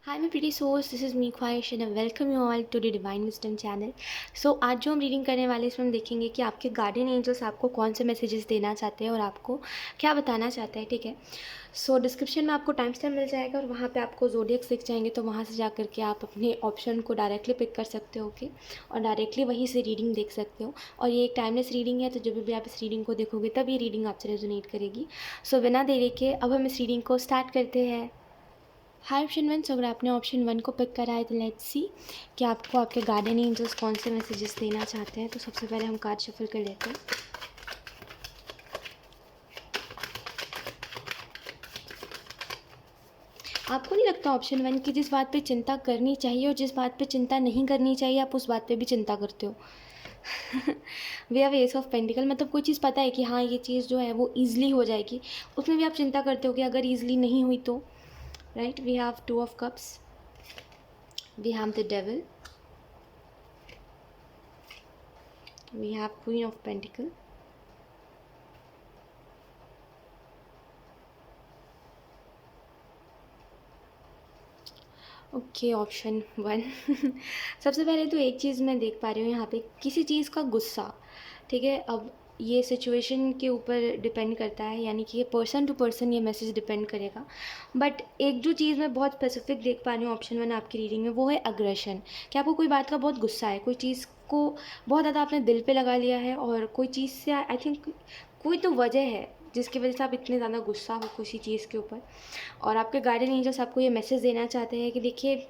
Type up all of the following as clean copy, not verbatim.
Hi my pretty souls, this is me ख्वाहिश and I welcome you all to the Divine Wisdom channel. So आज जो हम reading करने वाले इसमें हम देखेंगे कि आपके गार्डियन एंजल्स आपको कौन से मैसेजेस देना चाहते हैं और आपको क्या बताना चाहते हैं, ठीक है। सो डिस्क्रिप्शन में आपको टाइम स्टैम्प मिल जाएगा और वहाँ पे आपको ज़ोडिएक्स दिख जाएंगे, तो वहाँ से जा करके आप अपने ऑप्शन को डायरेक्टली पिक कर सकते हो, ओके। और डायरेक्टली वहीं से रीडिंग देख सकते हो। और ये एक टाइमलेस रीडिंग है, तो जब भी आप इस रीडिंग को देखोगे तब ये रीडिंग आपसे रेजोनेट करेगी। सो बिना देरी के अब हम इस रीडिंग को स्टार्ट करते हैं। हाय ऑप्शन वन, अगर आपने ऑप्शन वन को पिक करा है तो लेट्स सी कि आपको आपके गार्डियन एंजल्स कौन से मैसेजेस देना चाहते हैं। तो सबसे पहले हम कार्ड शफल कर लेते हैं। आपको नहीं लगता ऑप्शन वन की जिस बात पे चिंता करनी चाहिए और जिस बात पे चिंता नहीं करनी चाहिए आप उस बात पे भी चिंता करते हो? वे हैव एस ऑफ पेंटिकल, मतलब कोई चीज़ पता है कि हाँ ये चीज़ जो है वो ईजिली हो जाएगी, उसमें भी आप चिंता करते हो कि अगर ईजिली नहीं हुई तो, right. We have two of cups, we have the devil, we have queen of pentacle, okay option one. सबसे पहले तो एक चीज़ मैं देख पा रही हूँ यहाँ पे, किसी चीज़ का गुस्सा, ठीक है। अब ये सिचुएशन के ऊपर डिपेंड करता है, यानी कि ये पर्सन टू पर्सन ये मैसेज डिपेंड करेगा। बट एक जो चीज़ मैं बहुत स्पेसिफिक देख पा रही हूँ ऑप्शन वन आपकी रीडिंग में, वो है अग्रेशन। कि आपको कोई बात का बहुत गुस्सा है, कोई चीज़ को बहुत ज़्यादा आपने दिल पे लगा लिया है और कोई चीज़ से आई थिंक कोई तो वजह है जिसकी वजह से आप इतने ज़्यादा गुस्सा हो किसी चीज़ के ऊपर। और आपके गार्डियन एंजल्स आपको ये मैसेज देना चाहते हैं कि देखिए,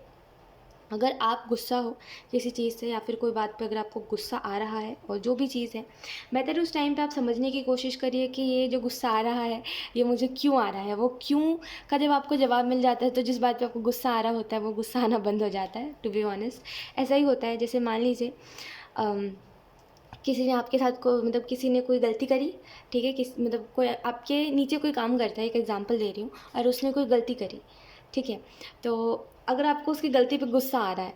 अगर आप गुस्सा हो किसी चीज़ से या फिर कोई बात पे अगर आपको गुस्सा आ रहा है और जो भी चीज़ है, बेहतर उस टाइम पे आप समझने की कोशिश करिए कि ये जो गुस्सा आ रहा है ये मुझे क्यों आ रहा है। वो क्यों का जब आपको जवाब मिल जाता है तो जिस बात पे आपको गुस्सा आ रहा होता है वो गुस्सा आना बंद हो जाता है। टू बी ऑनेस्ट ऐसा ही होता है। जैसे मान लीजिए किसी ने आपके साथ को मतलब किसी ने कोई गलती करी, ठीक है। मतलब कोई आपके नीचे कोई काम करता है, एक एग्जांपल दे रही हूँ, और उसने कोई गलती करी, ठीक है। तो अगर आपको उसकी गलती पे गुस्सा आ रहा है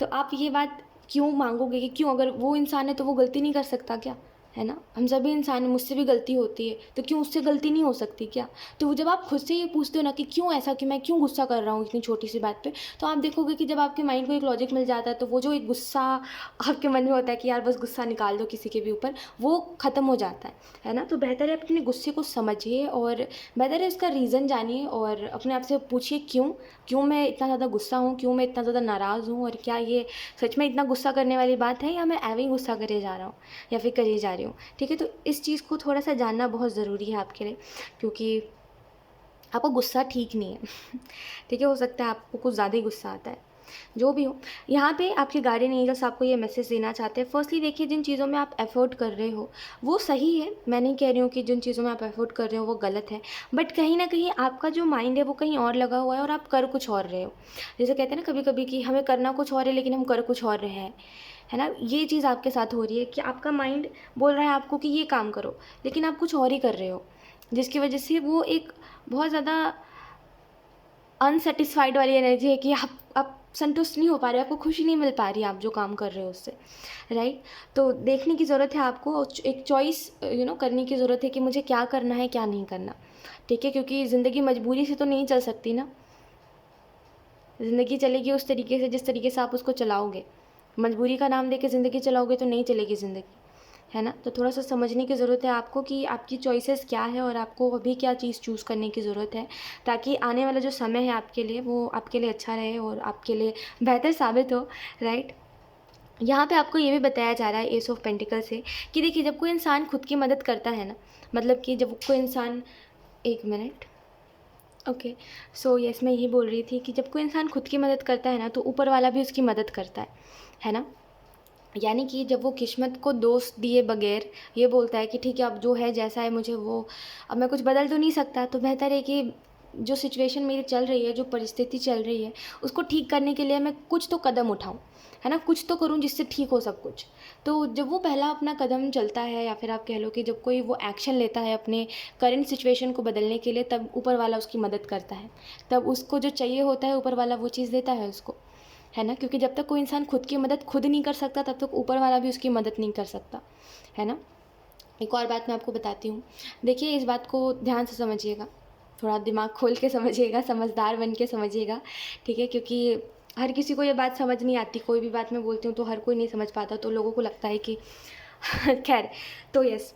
तो आप ये बात क्यों मांगोगे कि क्यों, अगर वो इंसान है तो वो गलती नहीं कर सकता क्या, है ना। हम सभी इंसान हैं, मुझसे भी गलती होती है, तो क्यों उससे गलती नहीं हो सकती क्या। तो जब आप खुद से ये पूछते हो ना कि क्यों ऐसा, कि मैं क्यों गुस्सा कर रहा हूँ इतनी छोटी सी बात पे, तो आप देखोगे कि जब आपके माइंड को एक लॉजिक मिल जाता है तो वो जो एक गुस्सा आपके मन में होता है कि यार बस गुस्सा निकाल दो किसी के भी ऊपर, वो ख़त्म हो जाता है ना। तो बेहतर है अपने गुस्से को समझिए और बेहतर है इसका रीज़न जानिए और अपने आप से पूछिए क्यों क्यों मैं इतना ज़्यादा गुस्सा हूँ, क्यों मैं इतना ज़्यादा नाराज़ हूँ, और क्या ये सच में इतना गुस्सा करने वाली बात है या मैं एवं ही गुस्सा करे जा रहा हूँ या फिर करी जा रही हूँ, ठीक है। तो इस चीज़ को थोड़ा सा जानना बहुत ज़रूरी है आपके लिए, क्योंकि आपको गुस्सा ठीक नहीं है। ठीक है, हो सकता है आपको कुछ ज़्यादा ही गुस्सा आता है। जो भी हो, यहाँ पे आपके गार्डियन एंजल्स आपको ये मैसेज देना चाहते हैं। फर्स्टली देखिए, जिन चीज़ों में आप एफर्ट कर रहे हो वो सही है, मैं नहीं कह रही हूँ कि जिन चीज़ों में आप एफर्ट कर रहे हो वो गलत है, बट कहीं ना कहीं आपका जो माइंड है वो कहीं और लगा हुआ है और आप कर कुछ और रहे हो। जैसे कहते हैं ना कभी कभी कि हमें करना कुछ और है लेकिन हम कर कुछ और रहे हैं, है ना। ये चीज़ आपके साथ हो रही है कि आपका माइंड बोल रहा है आपको कि ये काम करो, लेकिन आप कुछ और ही कर रहे हो, जिसकी वजह से वो एक बहुत ज़्यादा अनसेटिस्फाइड वाली एनर्जी है कि आप संतुष्ट नहीं हो पा रहे, आपको खुशी नहीं मिल पा रही आप जो काम कर रहे हो उससे, राइट। तो देखने की ज़रूरत है आपको, एक चॉइस करने की ज़रूरत है कि मुझे क्या करना है क्या नहीं करना, ठीक है। क्योंकि ज़िंदगी मजबूरी से तो नहीं चल सकती ना, ज़िंदगी चलेगी उस तरीके से जिस तरीके से आप उसको चलाओगे। मजबूरी का नाम देके ज़िंदगी चलाओगे तो नहीं चलेगी ज़िंदगी, है ना। तो थोड़ा सा समझने की ज़रूरत है आपको कि आपकी चॉइसेस क्या है और आपको अभी क्या चीज़ चूज़ करने की ज़रूरत है, ताकि आने वाला जो समय है आपके लिए वो आपके लिए अच्छा रहे और आपके लिए बेहतर साबित हो, राइट। यहाँ पे आपको ये भी बताया जा रहा है एस ऑफ पेंटिकल से कि देखिए, जब कोई इंसान खुद की मदद करता है ना, मतलब कि जब कोई इंसान, एक मिनट, ओके। सो यस, मैं यही बोल रही थी कि जब कोई इंसान खुद की मदद करता है ना तो ऊपर वाला भी उसकी मदद करता है ना। यानी कि जब वो किस्मत को दोष दिए बगैर ये बोलता है कि ठीक है अब जो है जैसा है मुझे वो, अब मैं कुछ बदल तो नहीं सकता, तो बेहतर है कि जो सिचुएशन मेरी चल रही है, जो परिस्थिति चल रही है, उसको ठीक करने के लिए मैं कुछ तो कदम उठाऊं, है ना, कुछ तो करूं जिससे ठीक हो सब कुछ। तो जब वो पहला अपना कदम चलता है, या फिर आप कह लो कि जब कोई वो एक्शन लेता है अपने करंट सिचुएशन को बदलने के लिए, तब ऊपर वाला उसकी मदद करता है, तब उसको जो चाहिए होता है ऊपर वाला वो चीज़ देता है उसको, है ना। क्योंकि जब तक कोई इंसान खुद की मदद खुद नहीं कर सकता तब तक ऊपर वाला भी उसकी मदद नहीं कर सकता, है ना। एक और बात मैं आपको बताती हूँ, देखिए इस बात को ध्यान से समझिएगा। थोड़ा दिमाग खोल के समझिएगा, समझदार बन के समझिएगा, ठीक है? क्योंकि हर किसी को ये बात समझ नहीं आती, कोई भी बात मैं बोलती हूँ तो हर कोई नहीं समझ पाता, तो लोगों को लगता है कि खैर, तो यस,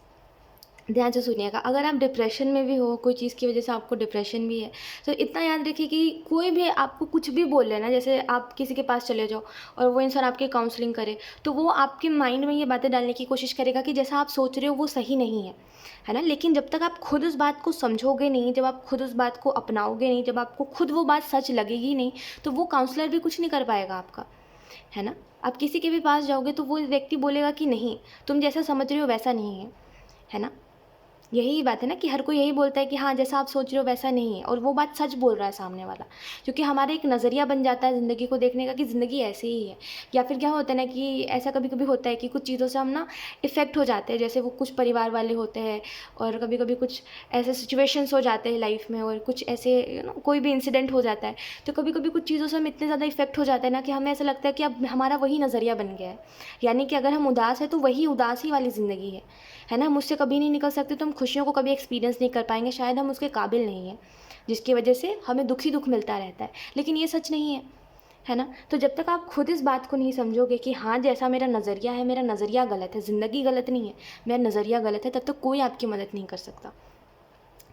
ध्यान से सुनिएगा। अगर आप डिप्रेशन में भी हो, कोई चीज़ की वजह से आपको डिप्रेशन भी है, तो इतना याद रखिए कि कोई भी आपको कुछ भी बोल रहा है ना, जैसे आप किसी के पास चले जाओ और वो इंसान आपकी काउंसलिंग करे, तो वो आपके माइंड में ये बातें डालने की कोशिश करेगा कि जैसा आप सोच रहे हो वो सही नहीं है ना? लेकिन जब तक आप खुद उस बात को समझोगे नहीं, जब आप खुद उस बात को अपनाओगे नहीं, जब आपको खुद वो बात सच लगेगी नहीं, तो वो काउंसलर भी कुछ नहीं कर पाएगा आपका, है ना? आप किसी के भी पास जाओगे तो वो व्यक्ति बोलेगा कि नहीं, तुम जैसा समझ रहे हो वैसा नहीं है ना? यही बात है ना कि हर कोई यही बोलता है कि हाँ, जैसा आप सोच रहे हो वैसा नहीं है, और वो बात सच बोल रहा है सामने वाला, क्योंकि हमारा एक नज़रिया बन जाता है ज़िंदगी को देखने का कि ज़िंदगी ऐसे ही है। या फिर क्या होता है ना कि ऐसा कभी कभी होता है कि कुछ चीज़ों से हम ना इफ़ेक्ट हो जाते हैं, जैसे वो कुछ परिवार वाले होते हैं, और कभी कभी कुछ ऐसे सिचुएशंस हो जाते हैं लाइफ में, और कुछ ऐसे कोई भी इंसिडेंट हो जाता है, तो कभी कभी कुछ चीज़ों से हम इतने ज़्यादा इफ़ेक्ट हो जाते हैं ना कि हमें ऐसा लगता है कि अब हमारा वही नज़रिया बन गया है, यानी कि अगर हम उदास है तो वही उदास ही वाली ज़िंदगी है ना? हम उससे कभी नहीं निकल सकते, तो हम खुशियों को कभी एक्सपीरियंस नहीं कर पाएंगे, शायद हम उसके काबिल नहीं हैं, जिसकी वजह से हमें दुख ही दुख मिलता रहता है, लेकिन ये सच नहीं है ना? तो जब तक आप खुद इस बात को नहीं समझोगे कि हाँ, जैसा मेरा नज़रिया है, मेरा नज़रिया गलत है, ज़िंदगी गलत नहीं है, मेरा नज़रिया गलत है, तब तक कोई आपकी मदद नहीं कर सकता,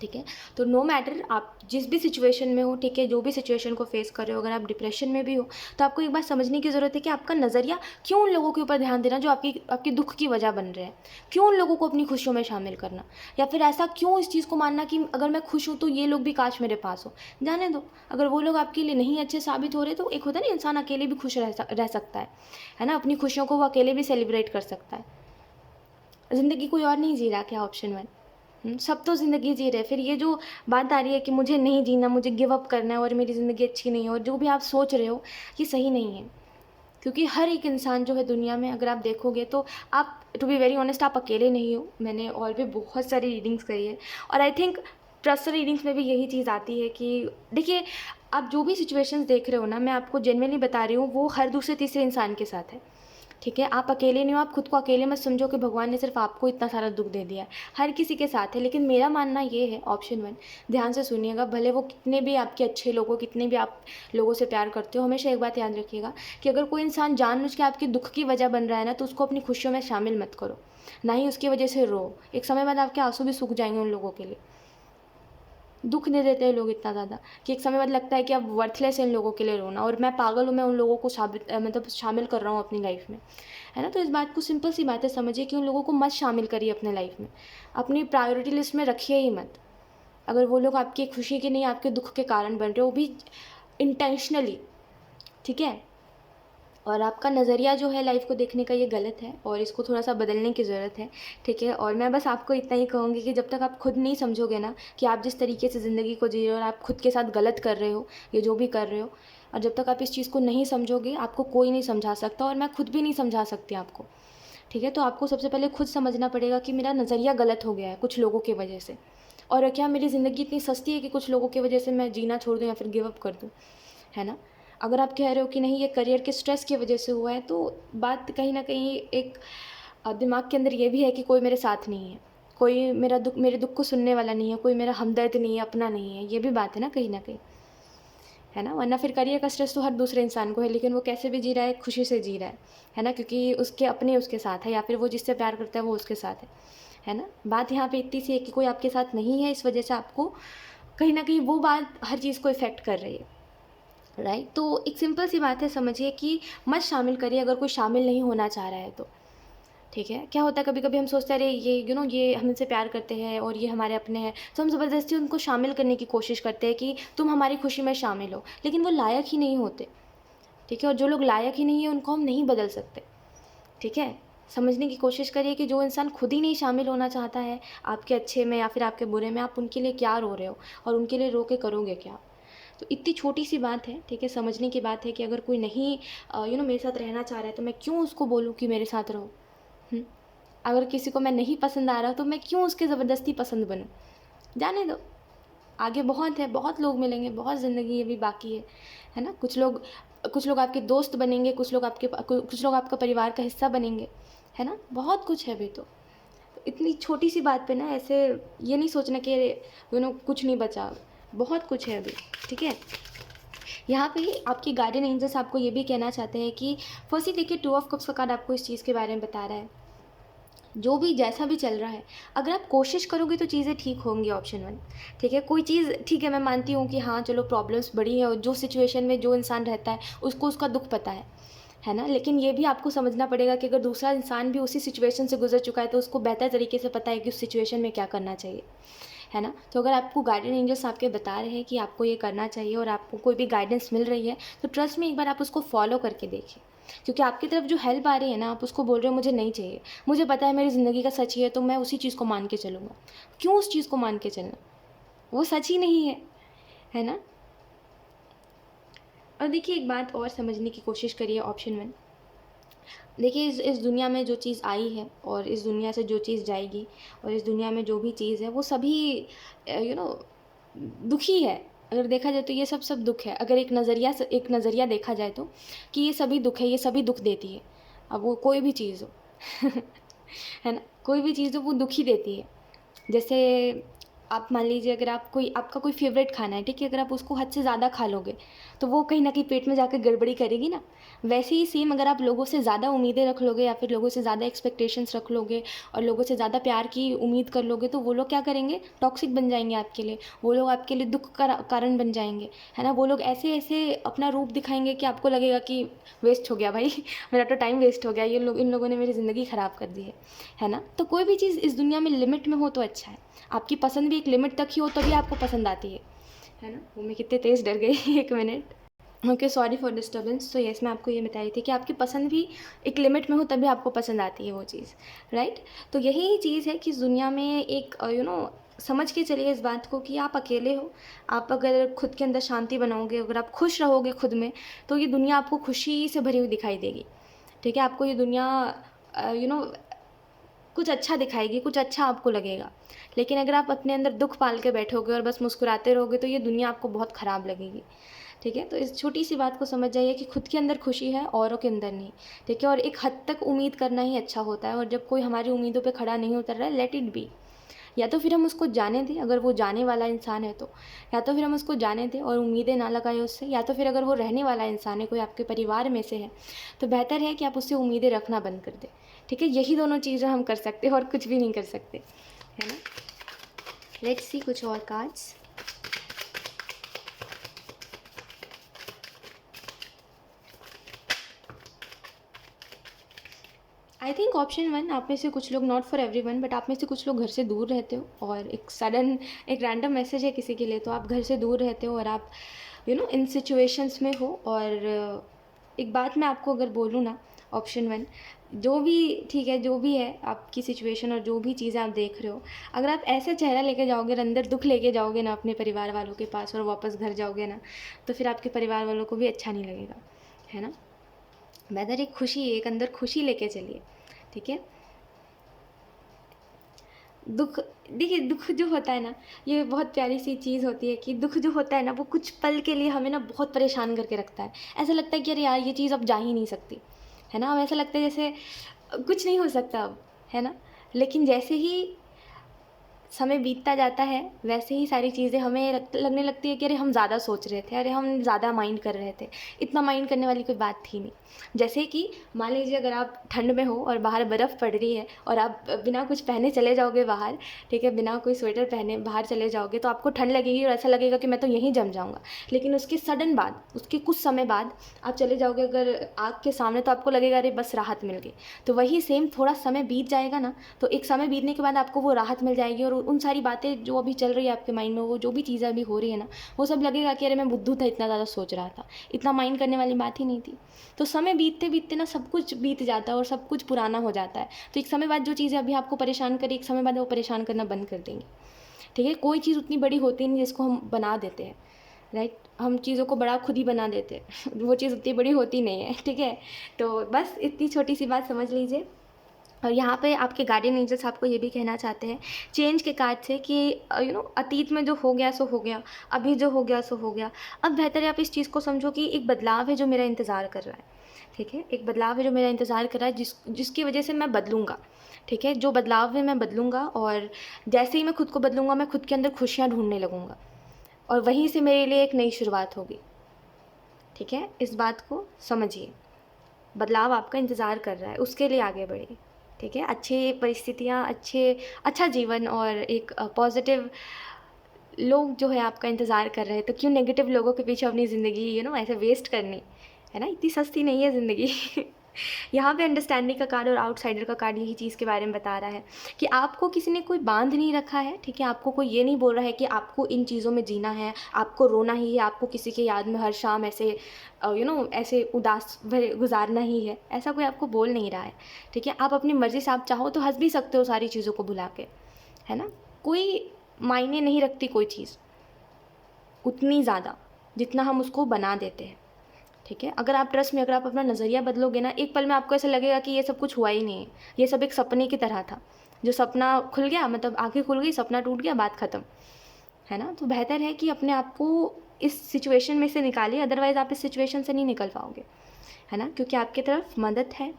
ठीक है? तो नो मैटर आप जिस भी सिचुएशन में हो, ठीक है, जो भी सिचुएशन को फेस कर रहे हो, अगर आप डिप्रेशन में भी हो, तो आपको एक बात समझने की ज़रूरत है कि आपका नज़रिया क्यों उन लोगों के ऊपर ध्यान देना जो आपके दुख की वजह बन रहे हैं, क्यों उन लोगों को अपनी खुशियों में शामिल करना, या फिर ऐसा क्यों इस चीज़ को मानना कि अगर मैं खुश हूँ तो ये लोग भी काश मेरे पास हो। जाने दो, अगर वो लोग आपके लिए नहीं अच्छे साबित हो रहे, तो एक होता है ना, इंसान अकेले भी खुश रह सकता है ना? अपनी खुशियों को वो अकेले भी सेलिब्रेट कर सकता है। ज़िंदगी कोई और नहीं जी रहा क्या? ऑप्शन 1। सब तो ज़िंदगी जी रहे, फिर ये जो बात आ रही है कि मुझे नहीं जीना, मुझे गिव अप करना है और मेरी ज़िंदगी अच्छी नहीं है, और जो भी आप सोच रहे हो ये सही नहीं है, क्योंकि हर एक इंसान जो है दुनिया में, अगर आप देखोगे तो आप, टू बी वेरी ऑनेस्ट, आप अकेले नहीं हो। मैंने और भी बहुत सारी रीडिंग्स करी है, और आई थिंक ट्रस्ट रीडिंग्स में भी यही चीज़ आती है कि देखिए, आप जो भी सिचुएशंस देख रहे हो ना, मैं आपको जेन्युइनली बता रही हूँ, वो हर दूसरे तीसरे इंसान के साथ है, ठीक है? आप अकेले नहीं हो, आप खुद को अकेले मत समझो कि भगवान ने सिर्फ आपको इतना सारा दुख दे दिया है, हर किसी के साथ है। लेकिन मेरा मानना ये है, ऑप्शन 1, ध्यान से सुनिएगा, भले वो कितने भी आपके अच्छे लोग हो, कितने भी आप लोगों से प्यार करते हो, हमेशा एक बात याद रखिएगा कि अगर कोई इंसान जानबूझ के आपके दुख की वजह बन रहा है ना, तो उसको अपनी खुशियों में शामिल मत करो, ना ही उसकी वजह से रो। एक समय बाद आपके आंसू भी सूख जाएंगे उन लोगों के लिए। दुख दे देते हैं लोग इतना ज़्यादा कि एक समय बाद लगता है कि अब वर्थलेस है इन लोगों के लिए रोना, और मैं पागल हूँ, मैं उन लोगों को मतलब शामिल कर रहा हूँ अपनी लाइफ में, है ना? तो इस बात को, सिंपल सी बात है, समझिए कि उन लोगों को मत शामिल करिए अपने लाइफ में, अपनी प्रायोरिटी लिस्ट में रखिए ही मत। अगर वो लोग आपकी खुशी के नहीं, आपके दुख के कारण बन रहे हो, वो भी इंटेंशनली, ठीक है? और आपका नज़रिया जो है लाइफ को देखने का, ये गलत है, और इसको थोड़ा सा बदलने की ज़रूरत है, ठीक है? और मैं बस आपको इतना ही कहूँगी कि जब तक आप खुद नहीं समझोगे ना कि आप जिस तरीके से ज़िंदगी को जी रहे हो और आप खुद के साथ गलत कर रहे हो, ये जो भी कर रहे हो, और जब तक आप इस चीज़ को नहीं समझोगे, आपको कोई नहीं समझा सकता, और मैं खुद भी नहीं समझा सकती आपको, ठीक है? तो आपको सबसे पहले खुद समझना पड़ेगा कि मेरा नज़रिया गलत हो गया है कुछ लोगों की वजह से, और क्या मेरी ज़िंदगी इतनी सस्ती है कि कुछ लोगों की वजह से मैं जीना छोड़ दूँ या फिर गिव अप कर दूँ, है ना? अगर आप कह रहे हो कि नहीं, ये करियर के स्ट्रेस की वजह से हुआ है, तो बात कहीं न कहीं एक दिमाग के अंदर ये भी है कि कोई मेरे साथ नहीं है, कोई मेरे दुःख को सुनने वाला नहीं है, कोई मेरा हमदर्द नहीं है, अपना नहीं है, ये भी बात है ना कहीं न कहीं, है ना? वरना फिर करियर का स्ट्रेस तो हर दूसरे इंसान को है, लेकिन वो कैसे भी जी रहा है, खुशी से जी रहा है ना? क्योंकि उसके अपने उसके साथ है, या फिर वो जिससे प्यार करता है वो उसके साथ है ना? बात यहाँ पे इतनी सी है कि कोई आपके साथ नहीं है, इस वजह से आपको कहीं न कहीं वो बात हर चीज़ को इफ़ेक्ट कर रही है। राइट? तो एक सिंपल सी बात है, समझिए कि मत शामिल करिए अगर कोई शामिल नहीं होना चाह रहा है तो, ठीक है? क्या होता है, कभी कभी हम सोचते हैं अरे ये ये हमसे प्यार करते हैं और ये हमारे अपने हैं, तो हम ज़बरदस्ती उनको शामिल करने की कोशिश करते हैं कि तुम हमारी खुशी में शामिल हो, लेकिन वो लायक ही नहीं होते, ठीक है? और जो लोग लायक ही नहीं है उनको हम नहीं बदल सकते, ठीक है? समझने की कोशिश करिए कि जो इंसान खुद ही नहीं शामिल होना चाहता है आपके अच्छे में या फिर आपके बुरे में, आप उनके लिए क्या रो रहे हो और उनके लिए रो के करोगे क्या? तो इतनी छोटी सी बात है, ठीक है? समझने की बात है कि अगर कोई नहीं मेरे साथ रहना चाह रहा है, तो मैं क्यों उसको बोलूँ कि मेरे साथ रहो? हुँ? अगर किसी को मैं नहीं पसंद आ रहा तो मैं क्यों उसके ज़बरदस्ती पसंद बनूँ? जाने दो, आगे बहुत है, बहुत लोग मिलेंगे, बहुत ज़िंदगी अभी बाकी है ना? कुछ लोग आपके दोस्त बनेंगे, कुछ लोग आपका परिवार का हिस्सा बनेंगे, है ना? बहुत कुछ है अभी तो। इतनी छोटी सी बात पे ना ऐसे ये नहीं सोचना कि कुछ नहीं बचा, बहुत कुछ है अभी, ठीक है। यहाँ पे ही आपके गार्डियन एंजल्स आपको ये भी कहना चाहते हैं कि फर्स्टली देखिए, 2 ऑफ कप्स का कार्ड आपको इस चीज़ के बारे में बता रहा है, जो भी जैसा भी चल रहा है, अगर आप कोशिश करोगे तो चीज़ें ठीक होंगी, ऑप्शन 1, ठीक है। कोई चीज़ ठीक है, मैं मानती हूँ कि हाँ चलो प्रॉब्लम्स बड़ी है और जो सिचुएशन में जो इंसान रहता है उसको उसका दुख पता है ना। लेकिन ये भी आपको समझना पड़ेगा कि अगर दूसरा इंसान भी उसी सिचुएशन से गुजर चुका है तो उसको बेहतर तरीके से पता है कि उस सिचुएशन में क्या करना चाहिए, है ना। तो अगर आपको गार्डियन एंजल्स आपके बता रहे हैं कि आपको ये करना चाहिए और आपको कोई भी गाइडेंस मिल रही है, तो ट्रस्ट में एक बार आप उसको फॉलो करके देखिए, क्योंकि आपकी तरफ जो हेल्प आ रही है ना, आप उसको बोल रहे हो मुझे नहीं चाहिए, मुझे पता है मेरी ज़िंदगी का सच ही है, तो मैं उसी चीज़ को मान के चलूँगा। क्यों उस चीज़ को मान के चलना, वो सच ही नहीं है ना। और देखिए, एक बात और समझने की कोशिश करिए, ऑप्शन 1, देखिए इस दुनिया में जो चीज़ आई है और इस दुनिया से जो चीज़ जाएगी और इस दुनिया में जो भी चीज़ है वो सभी दुखी है। अगर देखा जाए तो ये सब दुख है। अगर एक नज़रिया देखा जाए तो, कि ये सभी दुख है, ये सभी दुख देती है। अब वो कोई भी चीज़ हो है ना, कोई भी चीज़ हो वो दुख ही देती है। जैसे आप मान लीजिए, अगर आपका कोई फेवरेट खाना है, ठीक है, अगर आप उसको हद से ज़्यादा खा लोगे तो वो कहीं ना कहीं पेट में जाकर गड़बड़ी करेगी ना। वैसे ही सेम, अगर आप लोगों से ज़्यादा उम्मीदें रख लोगे या फिर लोगों से ज़्यादा एक्सपेक्टेशंस रख लोगे और लोगों से ज़्यादा प्यार की उम्मीद कर लोगे, तो वो लोग क्या करेंगे, टॉक्सिक बन जाएंगे आपके लिए। वो लोग आपके लिए दुख का कारण बन जाएंगे, है ना। वो लोग ऐसे ऐसे अपना रूप दिखाएंगे कि आपको लगेगा कि वेस्ट हो गया भाई मेरा तो टाइम वेस्ट हो गया, इन लोगों ने मेरी ज़िंदगी ख़राब कर दी है ना। तो कोई भी चीज़ इस दुनिया में लिमिट में हो तो अच्छा है। आपकी पसंद भी एक लिमिट तक ही हो तभी आपको पसंद आती है ना। वो मैं कितने तेज़ डर गई एक minute, okay, sorry for disturbance. तो यस, मैं आपको ये बताई थी कि आपकी पसंद भी एक लिमिट में हो तभी आपको पसंद आती है वो चीज़, राइट। तो यही चीज़ है कि इस दुनिया में एक समझ के चलिए इस बात को कि आप अकेले हो। आप अगर खुद के अंदर शांति बनाओगे, अगर आप खुश रहोगे खुद में, तो ये दुनिया आपको खुशी से भरी हुई दिखाई देगी, ठीक है। आपको ये दुनिया कुछ अच्छा दिखाएगी, कुछ अच्छा आपको लगेगा। लेकिन अगर आप अपने अंदर दुख पाल के बैठोगे और बस मुस्कुराते रहोगे, तो ये दुनिया आपको बहुत ख़राब लगेगी, ठीक है। तो इस छोटी सी बात को समझ जाइए कि खुद के अंदर खुशी है, औरों के अंदर नहीं, ठीक है। और एक हद तक उम्मीद करना ही अच्छा होता है, और जब कोई हमारी उम्मीदों पे खड़ा नहीं उतर रहा है, लेट इट बी। या तो फिर हम उसको जाने दें, अगर वो जाने वाला इंसान है तो, या तो फिर हम उसको जाने दें और उम्मीदें ना लगाएं उससे। या तो फिर अगर वो रहने वाला इंसान है, कोई आपके परिवार में से है, तो बेहतर है कि आप उससे उम्मीदें रखना बंद कर दें, ठीक है। यही दोनों चीज़ें हम कर सकते हैं और कुछ भी नहीं कर सकते, है ना। लेट्स सी कुछ और कार्ड्स। आई थिंक ऑप्शन 1, आप में से कुछ लोग, not for every one, but आप में से कुछ लोग घर से दूर रहते हो और एक रैंडम मैसेज है किसी के लिए, तो आप घर से दूर रहते हो और आप इन सिचुएशंस में हो। और एक बात मैं आपको अगर बोलूँ ना, ऑप्शन 1, जो भी, ठीक है, जो भी है आपकी सिचुएशन और जो भी चीज़ें आप देख रहे हो, अगर आप ऐसे चेहरा लेके जाओगे, अंदर दुख लेके जाओगे ना अपने परिवार वालों के पास और वापस घर जाओगे ना, तो फिर आपके परिवार वालों को भी अच्छा नहीं लगेगा, है ना। बेहतर एक अंदर खुशी लेके चलिए, ठीक है। दुख, देखिए दुख जो होता है ना, ये बहुत प्यारी सी चीज़ होती है कि दुख जो होता है ना, वो कुछ पल के लिए हमें ना बहुत परेशान करके रखता है। ऐसा लगता है कि अरे यार ये चीज़ अब जा ही नहीं सकती, है ना। अब ऐसा लगता है जैसे कुछ नहीं हो सकता अब, है ना। लेकिन जैसे ही समय बीतता जाता है, वैसे ही सारी चीज़ें हमें लगने लगती है कि अरे हम ज़्यादा सोच रहे थे, अरे हम ज़्यादा माइंड कर रहे थे, इतना माइंड करने वाली कोई बात थी नहीं। जैसे कि मान लीजिए, अगर आप ठंड में हो और बाहर बर्फ़ पड़ रही है और आप बिना कुछ पहने चले जाओगे बाहर, ठीक है, बिना कोई स्वेटर पहने बाहर चले जाओगे, तो आपको ठंड लगेगी और ऐसा लगेगा कि मैं तो यहीं जम जाऊँगा। लेकिन उसके सडन बाद, उसके कुछ समय बाद आप चले जाओगे अगर आग के सामने, तो आपको लगेगा अरे बस राहत मिल गई। तो वही सेम, थोड़ा समय बीत जाएगा ना, तो एक समय बीतने के बाद आपको वो राहत मिल जाएगी और उन सारी बातें जो अभी चल रही है आपके माइंड में, वो जो भी चीज़ें अभी हो रही है ना, वो सब लगेगा कि अरे मैं बुद्धू था, इतना ज़्यादा सोच रहा था, इतना माइंड करने वाली बात ही नहीं थी। तो समय बीतते बीतते ना सब कुछ बीत जाता है और सब कुछ पुराना हो जाता है। तो एक समय बाद जो चीज़ें अभी आपको परेशान करी, एक समय बाद वो परेशान करना बंद कर देंगी, ठीक है। कोई चीज़ उतनी बड़ी होती नहीं जिसको हम बना देते हैं, राइट। हम चीज़ों को बड़ा खुद ही बना देते हैं वो चीज़ उतनी बड़ी होती नहीं है, ठीक है। तो बस इतनी छोटी सी बात समझ लीजिए। और यहाँ पे आपके गार्डियन एंजल्स आपको ये भी कहना चाहते हैं चेंज के कार्ड से कि अतीत में जो हो गया सो हो गया, अभी जो हो गया सो हो गया। अब बेहतर है आप इस चीज़ को समझो कि एक बदलाव है जो मेरा इंतज़ार कर रहा है, ठीक है। एक बदलाव है जो मेरा इंतज़ार कर रहा है, जिसकी वजह से मैं बदलूँगा, ठीक है। जो बदलाव है मैं बदलूँगा और जैसे ही मैं खुद को बदलूँगा, मैं खुद के अंदर खुशियाँ ढूंढने लगूँगा। और वहीं से मेरे लिए एक नई शुरुआत होगी। ठीक है, इस बात को समझिए। बदलाव आपका इंतज़ार कर रहा है, उसके लिए आगे बढ़िए। ठीक है, अच्छी परिस्थितियाँ, अच्छा जीवन और एक पॉजिटिव लोग जो है आपका इंतज़ार कर रहे हैं, तो क्यों नेगेटिव लोगों के पीछे अपनी ज़िंदगी ऐसे वेस्ट करनी, है ना। इतनी सस्ती नहीं है ज़िंदगी। यहाँ पे अंडरस्टैंडिंग का कार्ड और आउटसाइडर का कार्ड यही चीज़ के बारे में बता रहा है कि आपको किसी ने कोई बांध नहीं रखा है। ठीक है, आपको कोई ये नहीं बोल रहा है कि आपको इन चीज़ों में जीना है, आपको रोना ही है, आपको किसी की याद में हर शाम ऐसे ऐसे उदास भरे गुजारना ही है, ऐसा कोई आपको बोल नहीं रहा है। ठीक है, आप अपनी मर्ज़ी से आप चाहो तो हंस भी सकते हो सारी चीज़ों को भुला के, है ना। कोई मायने नहीं रखती कोई चीज़ उतनी ज़्यादा जितना हम उसको बना देते हैं। ठीक है, अगर आप ट्रस्ट में, अगर आप अपना नज़रिया बदलोगे ना, एक पल में आपको ऐसा लगेगा कि ये सब कुछ हुआ ही नहीं है, ये सब एक सपने की तरह था, जो सपना खुल गया, मतलब आंखें खुल गई, सपना टूट गया, बात ख़त्म, है ना। तो बेहतर है कि अपने आप को इस सिचुएशन में से निकालिए, अदरवाइज़ आप इस सिचुएशन से नहीं निकल पाओगे, है ना। क्योंकि आपकी तरफ मदद है,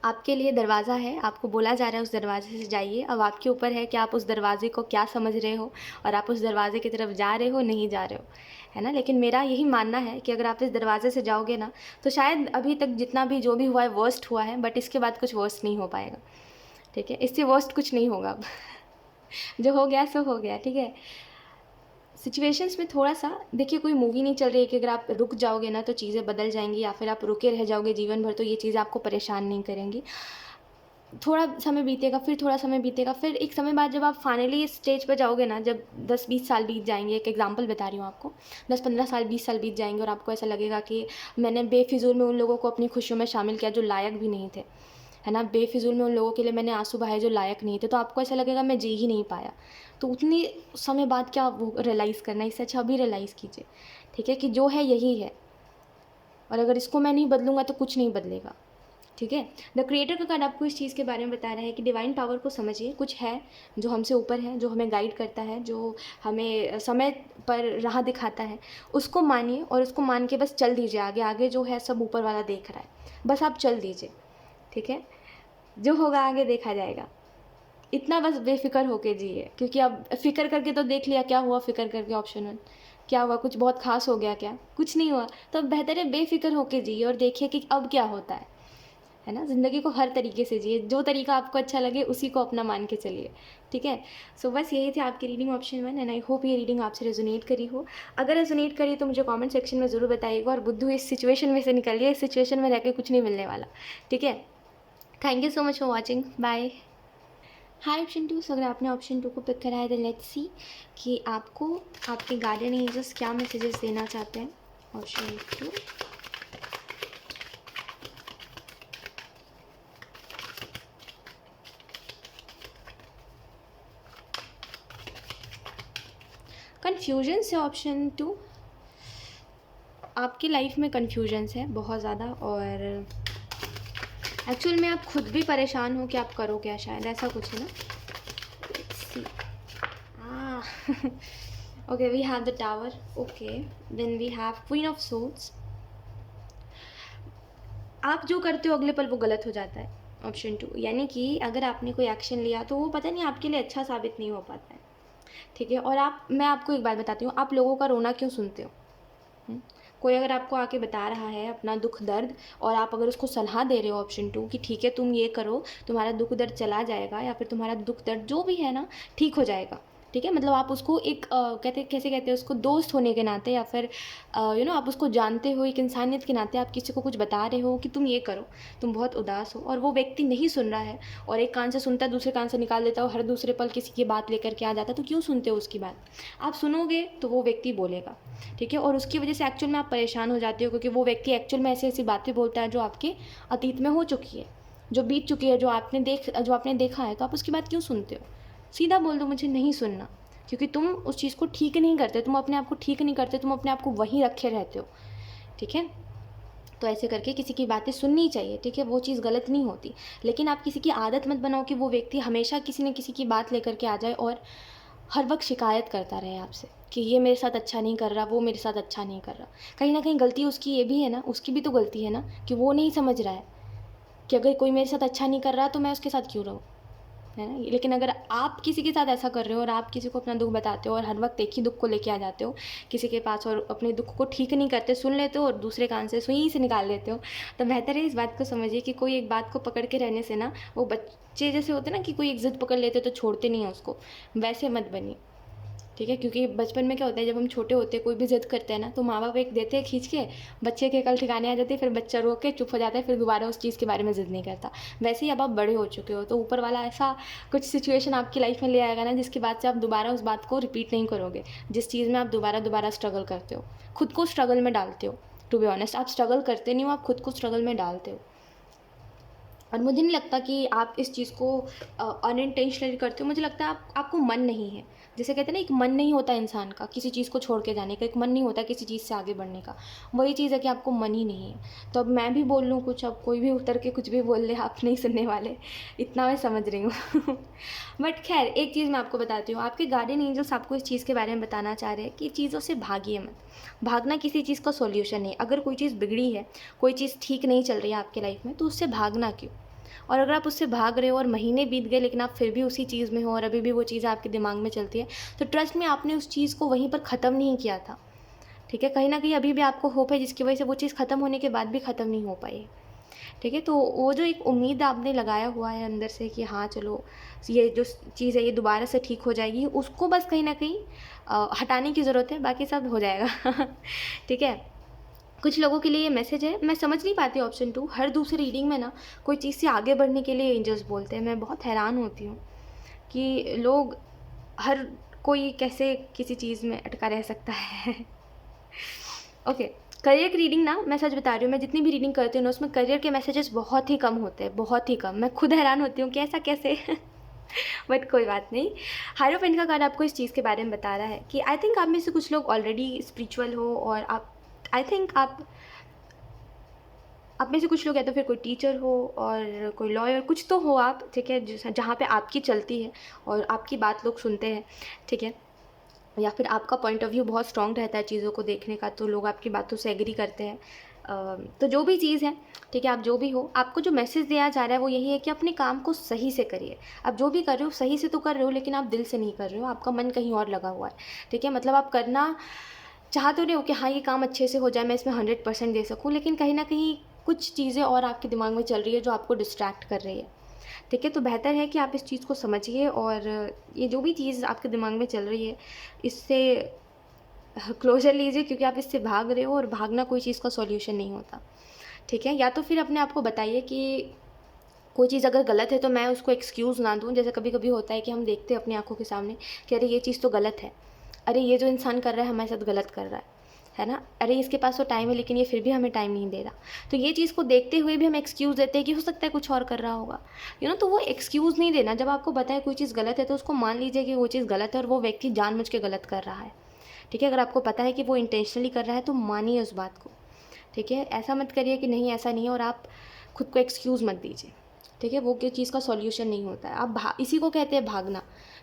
आपके लिए दरवाज़ा है, आपको बोला जा रहा है उस दरवाजे से जाइए। अब आपके ऊपर है कि आप उस दरवाजे को क्या समझ रहे हो और आप उस दरवाजे की तरफ जा रहे हो, नहीं जा रहे हो, है ना। लेकिन मेरा यही मानना है कि अगर आप इस दरवाजे से जाओगे ना, तो शायद अभी तक जितना भी जो भी हुआ है वर्स्ट हुआ है, बट इसके बाद कुछ वर्स्ट नहीं हो पाएगा। ठीक है, इससे वर्स्ट कुछ नहीं होगा अब। जो हो गया सो हो गया। ठीक है, सिचुएशंस में थोड़ा सा देखिए, कोई मूवी नहीं चल रही है कि अगर आप रुक जाओगे ना तो चीज़ें बदल जाएंगी, या फिर आप रुके रह जाओगे जीवन भर तो ये चीज़ें आपको परेशान नहीं करेंगी। थोड़ा समय बीतेगा, फिर थोड़ा समय बीतेगा, फिर एक समय बाद जब आप फाइनली इस स्टेज पर जाओगे ना, जब 10-20 साल बीत जाएंगे, एक एग्जांपल बता रही हूँ आपको, 10-15 साल 20 साल बीत जाएंगे और आपको ऐसा लगेगा कि मैंने बेफिजूल में उन लोगों को अपनी खुशियों में शामिल किया जो लायक भी नहीं थे, है ना। बेफिजूल में उन लोगों के लिए मैंने आंसू बहाए जो लायक नहीं थे, तो आपको ऐसा लगेगा मैं जी ही नहीं पाया। तो उतनी समय बाद क्या वो रियलाइज़ करना, इससे अच्छा अभी रियलाइज़ कीजिए। ठीक है, कि जो है यही है, और अगर इसको मैं नहीं बदलूँगा तो कुछ नहीं बदलेगा। ठीक है, द क्रिएटर का कार्ड आपको इस चीज़ के बारे में बता रहा है कि डिवाइन पावर को समझिए। कुछ है जो हमसे ऊपर है, जो हमें गाइड करता है, जो हमें समय पर राह दिखाता है, उसको मानिए और उसको मान के बस चल दीजिए आगे। आगे जो है सब ऊपर वाला देख रहा है, बस आप चल दीजिए। ठीक है, जो होगा आगे देखा जाएगा, इतना बस बेफिक्र होके जिए। क्योंकि अब फिक्र करके तो देख लिया क्या हुआ, फिक्र करके ऑप्शन 1 क्या हुआ, कुछ बहुत खास हो गया क्या, कुछ नहीं हुआ। तो अब बेहतर है बेफिक्र होके जिए और देखिए कि अब क्या होता है ना। ज़िंदगी को हर तरीके से जिए, जो तरीका आपको अच्छा लगे उसी को अपना मान के चलिए। ठीक है, सो बस यही थी आपकी reading option 1, and I hope ये रीडिंग आपसे रेजोनेट करी हो। अगर रेजोनेट करी तो मुझे कमेंट सेक्शन में ज़रूर बताइएगा, और बुद्धू इस सिचुएशन में से निकलिए, इस सिचुएशन में रह के कुछ नहीं मिलने वाला। ठीक है, thank you so much for watching, bye. Hi option 2, अगर आपने ऑप्शन 2 को पिक करा है तो लेट्स सी कि आपको आपके गार्डियन एंजल्स क्या मैसेजेस देना चाहते हैं। ऑप्शन 2, कन्फ्यूजन से। ऑप्शन 2, आपकी लाइफ में कन्फ्यूजन्स है बहुत ज़्यादा, और एक्चुअल में आप खुद भी परेशान हो कि आप करो क्या, शायद ऐसा कुछ है ना। Okay, we have the tower. Okay, then we have queen of swords. आप जो करते हो अगले पल वो गलत हो जाता है। ऑप्शन 2, यानी कि अगर आपने कोई एक्शन लिया तो वो पता नहीं आपके लिए अच्छा साबित नहीं हो पाता है। ठीक है, और मैं आपको एक बात बताती हूँ, आप लोगों का रोना क्यों सुनते हो? कोई अगर आपको आके बता रहा है अपना दुख दर्द, और आप अगर उसको सलाह दे रहे हो ऑप्शन 2 कि ठीक है तुम ये करो, तुम्हारा दुख दर्द चला जाएगा, या फिर तुम्हारा दुख दर्द जो भी है ना ठीक हो जाएगा। ठीक है, मतलब आप उसको एक कैसे कहते हैं उसको, दोस्त होने के नाते, या फिर आप उसको जानते हो, एक इंसानियत के नाते आप किसी को कुछ बता रहे हो कि तुम ये करो, तुम बहुत उदास हो, और वो व्यक्ति नहीं सुन रहा है, और एक कान से सुनता है दूसरे कान से निकाल देता है, और हर दूसरे पल किसी की बात लेकर के आ जाता है, तो क्यों सुनते हो उसकी बात? आप सुनोगे तो वो व्यक्ति बोलेगा। ठीक है, और उसकी वजह से एक्चुअल में आप परेशान हो जाते हो, क्योंकि वो व्यक्ति एक्चुअल में ऐसी ऐसी बातें बोलता है जो आपके अतीत में हो चुकी है, जो बीत चुकी है, जो आपने देखा है, तो आप उसकी बात क्यों सुनते हो? सीधा बोल दो मुझे नहीं सुनना, क्योंकि तुम उस चीज़ को ठीक नहीं करते, तुम अपने आप को ठीक नहीं करते, तुम अपने आप को वहीं रखे रहते हो। ठीक है, तो ऐसे करके किसी की बातें सुननी चाहिए। ठीक है, वो चीज़ गलत नहीं होती, लेकिन आप किसी की आदत मत बनाओ कि वो व्यक्ति हमेशा किसी न किसी की बात लेकर के आ जाए और हर वक्त शिकायत करता रहे आपसे कि ये मेरे साथ अच्छा नहीं कर रहा, वो मेरे साथ अच्छा नहीं कर रहा। कहीं ना कहीं गलती उसकी ये भी है ना, उसकी भी तो गलती है ना, कि वो नहीं समझ रहा है कि अगर कोई मेरे साथ अच्छा नहीं कर रहा तो मैं उसके साथ क्यों रहूँ। है ना। लेकिन अगर आप किसी के साथ ऐसा कर रहे हो और आप किसी को अपना दुख बताते हो और हर वक्त एक ही दुख को लेके आ जाते हो किसी के पास और अपने दुख को ठीक नहीं करते, सुन लेते हो और दूसरे कान से सुई से निकाल देते हो, तो बेहतर है इस बात को समझिए कि कोई एक बात को पकड़ के रहने से ना, वो बच्चे जैसे होते हैं ना कि कोई एक ज़िद पकड़ लेते तो छोड़ते नहीं है उसको, वैसे मत बनिए। ठीक है, क्योंकि बचपन में क्या होता है, जब हम छोटे होते हैं कोई भी ज़िद करते हैं ना, तो माँ बाप एक देते हैं खींच के, बच्चे के कल ठिकाने आ जाती है, फिर बच्चा रो के चुप हो जाता है, फिर दोबारा उस चीज़ के बारे में ज़िद नहीं करता। वैसे ही अब आप बड़े हो चुके हो, तो ऊपर वाला ऐसा कुछ सिचुएशन आपकी लाइफ में ले आएगा ना, जिसके बाद से आप दोबारा उस बात को रिपीट नहीं करोगे, जिस चीज़ में आप दोबारा दोबारा स्ट्रगल करते हो, खुद को स्ट्रगल में डालते हो। टू बी ऑनेस्ट, आप स्ट्रगल करते नहीं हो, आप खुद को स्ट्रगल में डालते हो। और मुझे नहीं लगता कि आप इस चीज़ को अनइंटेंशनली करते हो, मुझे लगता है आपको मन नहीं है। जैसे कहते हैं ना, एक मन नहीं होता इंसान का किसी चीज़ को छोड़ के जाने का, एक मन नहीं होता किसी चीज़ से आगे बढ़ने का, वही चीज़ है कि आपको मन ही नहीं है। तो अब मैं भी बोल लूँ कुछ, अब कोई भी उतर के कुछ भी बोल ले, आप नहीं सुनने वाले, इतना मैं समझ रही हूँ। बट खैर, एक चीज़ मैं आपको बताती हूँ, आपके गार्डियन एंजल्स आपको इस चीज़ के बारे में बताना चाह रहे हैं कि चीज़ों से भागिए मत। भागना किसी चीज़ का सॉल्यूशन है। अगर कोई चीज़ बिगड़ी है, कोई चीज़ ठीक नहीं चल रही है आपकी लाइफ में, तो उससे भागना क्यों? और अगर आप उससे भाग रहे हो और महीने बीत गए लेकिन आप फिर भी उसी चीज़ में हो और अभी भी वो चीज़ आपके दिमाग में चलती है, तो ट्रस्ट में आपने उस चीज़ को वहीं पर ख़त्म नहीं किया था। ठीक है, कहीं ना कहीं अभी भी आपको होप है, जिसकी वजह से वो चीज़ ख़त्म होने के बाद भी ख़त्म नहीं हो पाई। ठीक है, तो वो जो एक उम्मीद आपने लगाया हुआ है अंदर से कि हाँ चलो ये जो चीज़ है ये दोबारा से ठीक हो जाएगी, उसको बस कहीं ना कहीं हटाने की ज़रूरत है, बाकी सब हो जाएगा। ठीक है, कुछ लोगों के लिए ये मैसेज है, मैं समझ नहीं पाती ऑप्शन 2, हर दूसरी रीडिंग में ना कोई चीज़ से आगे बढ़ने के लिए एंजल्स बोलते हैं। मैं बहुत हैरान होती हूँ कि लोग, हर कोई कैसे किसी चीज़ में अटका रह सकता है। ओके, करियर की रीडिंग ना, मैं सच बता रही हूँ, मैं जितनी भी रीडिंग करती हूँ ना उसमें करियर के मैसेजेस बहुत ही कम होते हैं, बहुत ही कम। मैं खुद हैरान होती हूँ कि ऐसा कैसे। बट कोई बात नहीं। हायरोफेंट का कार्ड आपको इस चीज़ के बारे में बता रहा है कि आई थिंक आप में से कुछ लोग ऑलरेडी स्पिरिचुअल हो, और आई थिंक आप में से कुछ लोग या तो फिर कोई टीचर हो और कोई लॉयर, कुछ तो हो आप। ठीक है, जहाँ पे आपकी चलती है और आपकी बात लोग सुनते हैं। ठीक है, या फिर आपका पॉइंट ऑफ व्यू बहुत स्ट्रॉन्ग रहता है चीज़ों को देखने का, तो लोग आपकी बातों से एग्री करते हैं। तो जो भी चीज़ है, ठीक है, आप जो भी हो, आपको जो मैसेज दिया जा रहा है वो यही है कि अपने काम को सही से करिए। आप जो भी कर रहे हो सही से तो कर रहे हो, लेकिन आप दिल से नहीं कर रहे हो, आपका मन कहीं और लगा हुआ है। ठीक है, मतलब आप करना चाह तो रहे हो कि हाँ ये काम अच्छे से हो जाए, मैं इसमें 100% दे सकूँ, लेकिन कहीं ना कहीं कुछ चीज़ें और आपके दिमाग में चल रही है जो आपको डिस्ट्रैक्ट कर रही है। ठीक है, तो बेहतर है कि आप इस चीज़ को समझिए और ये जो भी चीज़ आपके दिमाग में चल रही है इससे क्लोजर लीजिए, क्योंकि आप इससे भाग रहे हो और भागना कोई चीज़ का सॉल्यूशन नहीं होता। ठीक है, या तो फिर अपने आप को बताइए कि कोई चीज़ अगर गलत है तो मैं उसको एक्सक्यूज़ ना दूँ। जैसे कभी कभी होता है कि हम देखते हैं अपनी आंखों के सामने कि अरे ये चीज़ तो गलत है, अरे ये जो इंसान कर रहा है हमारे साथ गलत कर रहा है ना, अरे इसके पास तो टाइम है लेकिन ये फिर भी हमें टाइम नहीं दे रहा। तो ये चीज़ को देखते हुए भी हम एक्सक्यूज़ देते हैं कि हो सकता है कुछ और कर रहा होगा, तो वो एक्सक्यूज़ नहीं देना। जब आपको बताए कोई चीज़ गलत है तो उसको मान लीजिए कि वो चीज़ गलत है और वो व्यक्ति जानबूझ के गलत कर रहा है। ठीक है, अगर आपको पता है कि वो इंटेंशनली कर रहा है तो मानिए उस बात को। ठीक है, ऐसा मत करिए कि नहीं ऐसा नहीं है और आप खुद को एक्सक्यूज़ मत दीजिए। ठीक है, वो किस चीज़ का सॉल्यूशन नहीं होता है। आप इसी को कहते हैं भागना,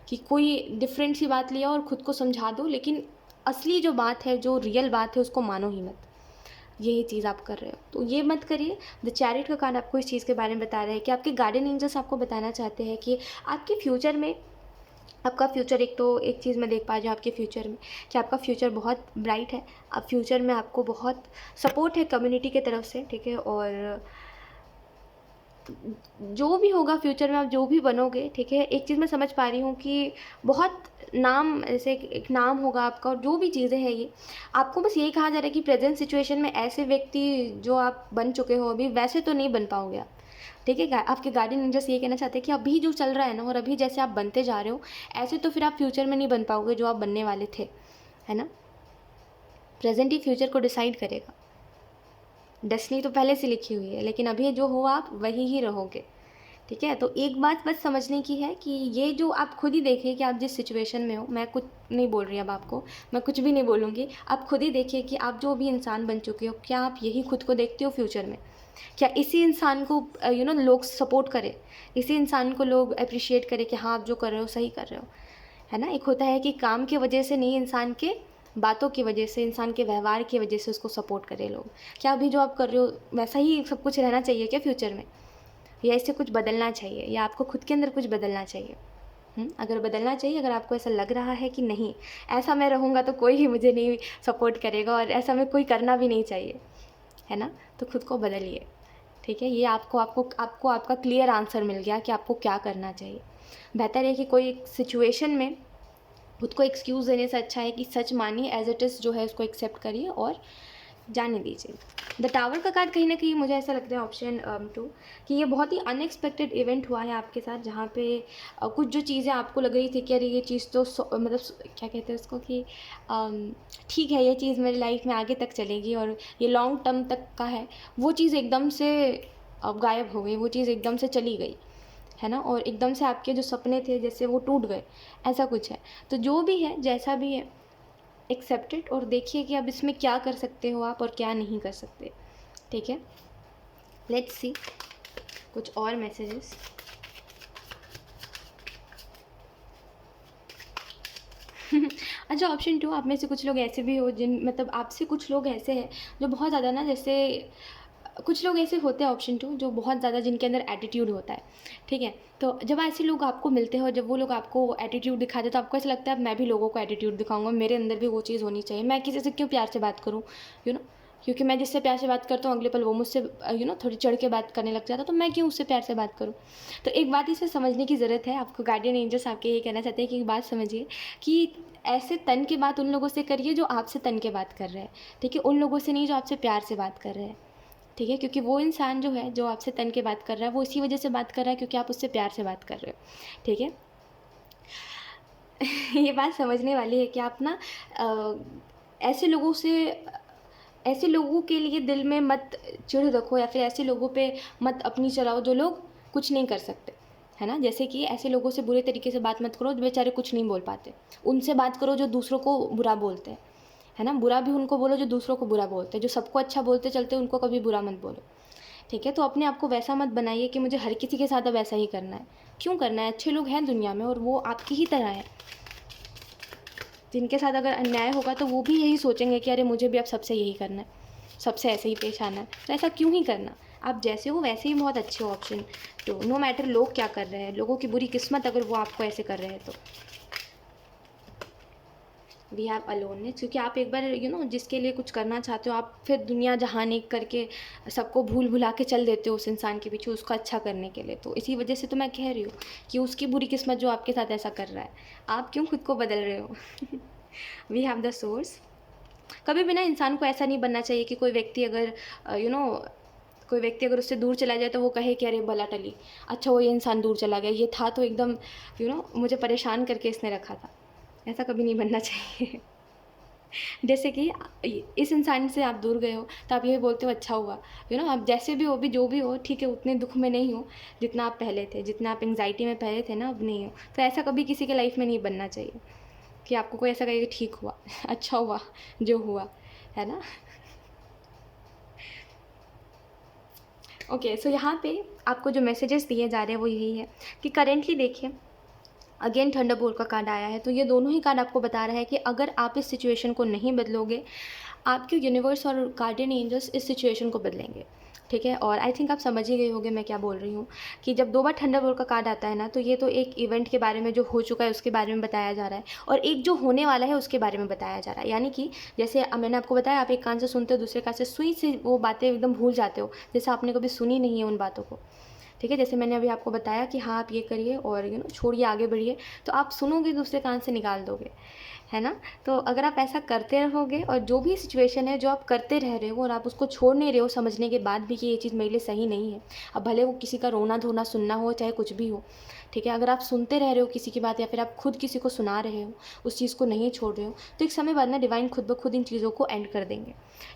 कि कोई डिफरेंट सी बात लिया और खुद को समझा दो, लेकिन असली जो बात है, जो रियल बात है, उसको मानो ही मत। यही चीज़ आप कर रहे हो, तो ये मत करिए। द चैरिट का कार्ड आपको इस चीज़ के बारे में बता रहे हैं कि आपके गार्डियन एंजल्स आपको बताना चाहते हैं कि आपके फ्यूचर में, आपका फ्यूचर, एक चीज़ मैं देख पा रही हूँ आपके फ्यूचर में कि आपका फ्यूचर बहुत ब्राइट है। अब फ्यूचर में आपको बहुत सपोर्ट है कम्युनिटी की तरफ से। ठीक है, और जो भी होगा फ्यूचर में, आप जो भी बनोगे, ठीक है, एक चीज़ मैं समझ पा रही हूँ कि बहुत नाम, जैसे एक नाम होगा आपका, और जो भी चीज़ें हैं ये आपको बस यही कहा जा रहा है कि प्रेजेंट सिचुएशन में ऐसे व्यक्ति जो आप बन चुके हो अभी, वैसे तो नहीं बन पाओगे आप। ठीक है, आपके गार्डियन एंजल्स ये कहना चाहते हैं कि अभी जो चल रहा है ना, और अभी जैसे आप बनते जा रहे हो, ऐसे तो फिर आप फ्यूचर में नहीं बन पाओगे जो आप बनने वाले थे, है ना। प्रेजेंट ही फ्यूचर को डिसाइड करेगा। डेस्टिनी तो पहले से लिखी हुई है, लेकिन अभी जो हो आप वही ही रहोगे। ठीक है, तो एक बात बस समझने की है कि ये जो आप खुद ही देखिए कि आप जिस सिचुएशन में हो, मैं कुछ नहीं बोल रही अब आपको, मैं कुछ भी नहीं बोलूँगी, आप खुद ही देखिए कि आप जो भी इंसान बन चुके हो, क्या आप यही खुद को देखते हो फ्यूचर में? क्या इसी इंसान को लोग सपोर्ट करें, इसी इंसान को लोग अप्रिशिएट करें कि हाँ आप जो कर रहे हो सही कर रहे हो, है ना। एक होता है कि काम की वजह से नहीं, इंसान के बातों की वजह से, इंसान के व्यवहार की वजह से उसको सपोर्ट करें लोग। क्या अभी जो आप कर रहे हो वैसा ही सब कुछ रहना चाहिए क्या फ्यूचर में? या इससे कुछ बदलना चाहिए, या आपको खुद के अंदर कुछ बदलना चाहिए। अगर बदलना चाहिए, अगर आपको ऐसा लग रहा है कि नहीं, ऐसा मैं रहूँगा तो कोई भी मुझे नहीं सपोर्ट करेगा और ऐसा मैं कोई करना भी नहीं चाहिए, है ना, तो खुद को बदलिए। ठीक है, ये आपको आपको आपको आपका क्लियर आंसर मिल गया कि आपको क्या करना चाहिए। बेहतर है कि कोई सिचुएशन में खुद को एक्सक्यूज़ देने से अच्छा है कि सच मानिए, एज इट इज़ जो है उसको एक्सेप्ट करिए और जाने दीजिए। द टावर का कार्ड कहीं ना कहीं मुझे ऐसा लगता है ऑप्शन 2 कि ये बहुत ही अनएक्सपेक्टेड इवेंट हुआ है आपके साथ, जहाँ पे कुछ जो चीज़ें आपको लग रही थी कि अरे ये चीज़ तो मतलब क्या कहते हैं उसको कि ठीक है, ये चीज़ मेरी लाइफ में आगे तक चलेगी और ये लॉन्ग टर्म तक का है, वो चीज़ एकदम से गायब हो गई, वो चीज़ एकदम से चली गई, है ना, और एकदम से आपके जो सपने थे जैसे वो टूट गए, ऐसा कुछ है। तो जो भी है, जैसा भी है, एक्सेप्टेड, और देखिए कि अब इसमें क्या कर सकते हो आप और क्या नहीं कर सकते। ठीक है, लेट्स सी कुछ और मैसेजेस। अच्छा, ऑप्शन 2, आप में से कुछ लोग ऐसे भी हो जिन मतलब आपसे कुछ लोग ऐसे हैं जो बहुत ज़्यादा ना, जैसे कुछ लोग ऐसे होते हैं ऑप्शन 2 जो बहुत ज़्यादा, जिनके अंदर एटीट्यूड होता है। ठीक है, तो जब ऐसे लोग आपको मिलते हो, जब वो लोग आपको एटीट्यूड दिखाते हैं, तो आपको ऐसा लगता है अब मैं भी लोगों को एटीट्यूड दिखाऊंगा, मेरे अंदर भी वो चीज़ होनी चाहिए, मैं किसी से क्यों प्यार से बात करूँ, यू नो, क्योंकि मैं जिससे प्यार से बात करता हूँ अगले पल वो मुझसे थोड़ी चढ़ के बात करने लग जाता, तो मैं क्यों उससे प्यार से बात करूँ। तो एक बात इसे समझने की ज़रूरत है आपको, गार्डियन एंजल्स आपके ये कहना चाहते हैं कि एक बात समझिए कि ऐसे तन की बात उन लोगों से करिए जो आपसे तन के बात कर रहे हैं। ठीक है, उन लोगों से नहीं जो आपसे प्यार से बात कर रहे हैं। ठीक है, क्योंकि वो इंसान जो है, जो आपसे तन के बात कर रहा है, वो इसी वजह से बात कर रहा है क्योंकि आप उससे प्यार से बात कर रहे हो। ठीक है, ये बात समझने वाली है कि आप ना ऐसे लोगों से, ऐसे लोगों के लिए दिल में मत चिढ़ रखो, या फिर ऐसे लोगों पे मत अपनी चलाओ जो लोग कुछ नहीं कर सकते, है ना। जैसे कि ऐसे लोगों से बुरे तरीके से बात मत करो जो बेचारे कुछ नहीं बोल पाते, उनसे बात करो जो दूसरों को बुरा बोलते हैं, है ना। बुरा भी उनको बोलो जो दूसरों को बुरा बोलते हैं, जो सबको अच्छा बोलते चलते उनको कभी बुरा मत बोलो। ठीक है, तो अपने आप को वैसा मत बनाइए कि मुझे हर किसी के साथ अब वैसा ही करना है। क्यों करना है, अच्छे लोग हैं दुनिया में और वो आपकी ही तरह है। जिनके साथ अगर अन्याय होगा तो वो भी यही सोचेंगे कि अरे मुझे भी अब सबसे यही करना है, सबसे ऐसे ही पेश आना है, तो ऐसा क्यों ही करना। आप जैसे हो वैसे ही बहुत अच्छे हो। ऑप्शन तो नो मैटर लोग क्या कर रहे हैं, लोगों की बुरी किस्मत अगर वो आपको ऐसे कर रहे हैं तो। वी हैव अलोननेस, क्योंकि आप एक बार जिसके लिए कुछ करना चाहते हो, आप फिर दुनिया जहान एक करके सबको भूल भुला के चल देते हो उस इंसान के पीछे उसका अच्छा करने के लिए। तो इसी वजह से तो मैं कह रही हूँ कि उसकी बुरी किस्मत जो आपके साथ ऐसा कर रहा है, आप क्यों खुद को बदल रहे हो। We have the swords. कभी भी ना इंसान को ऐसा नहीं बनना चाहिए कि कोई व्यक्ति अगर कोई व्यक्ति अगर उससे दूर चला जाए तो वो कहे कि अरे बला टली, अच्छा वो ये इंसान दूर चला गया, ये था तो एकदम मुझे परेशान करके इसने रखा था। ऐसा कभी नहीं बनना चाहिए। जैसे कि इस इंसान से आप दूर गए हो तो आप यही बोलते हो अच्छा हुआ, आप जैसे भी हो, भी जो भी हो, ठीक है, उतने दुख में नहीं हो जितना आप पहले थे, जितना आप एंग्जाइटी में पहले थे ना, अब नहीं हो। तो ऐसा कभी किसी के लाइफ में नहीं बनना चाहिए कि आपको कोई ऐसा कहे कि ठीक हुआ, अच्छा हुआ जो हुआ, है ना। ओके, सो यहाँ पे आपको जो मैसेजेस दिए जा रहे हैं वो यही है कि करेंटली देखिए, अगेन थंडरबोल्ट का कार्ड आया है, तो ये दोनों ही कार्ड आपको बता रहा है कि अगर आप इस सिचुएशन को नहीं बदलोगे, आपके यूनिवर्स और गार्डियन एंजल्स इस सिचुएशन को बदलेंगे। ठीक है, और आई थिंक आप समझ ही गए होंगे मैं क्या बोल रही हूँ कि जब 2 बार थंडरबोल्ट का कार्ड आता है ना, तो ये तो एक इवेंट के बारे में जो हो चुका है उसके बारे में बताया जा रहा है, और एक जो होने वाला है उसके बारे में बताया जा रहा है। यानी कि जैसे मैंने आपको बताया, आप एक कान से सुनते हो, दूसरे कान से सुई से वो बातें एकदम भूल जाते हो, जैसे आपने कभी सुनी नहीं है उन बातों को। ठीक है, जैसे मैंने अभी आपको बताया कि हाँ आप ये करिए और छोड़िए, आगे बढ़िए, तो आप सुनोगे, दूसरे कान से निकाल दोगे, है ना। तो अगर आप ऐसा करते रहोगे और जो भी सिचुएशन है जो आप करते रह रहे हो और आप उसको छोड़ नहीं रहे हो, समझने के बाद भी कि ये चीज़ मेरे लिए सही नहीं है, अब भले वो किसी का रोना धोना सुनना हो, चाहे कुछ भी हो, ठीक है, अगर आप सुनते रह रहे हो किसी की बात या फिर आप खुद किसी को सुना रहे हो, उस चीज़ को नहीं छोड़ रहे हो, तो एक समय बाद ना डिवाइन खुद ब खुद इन चीज़ों को एंड कर देंगे।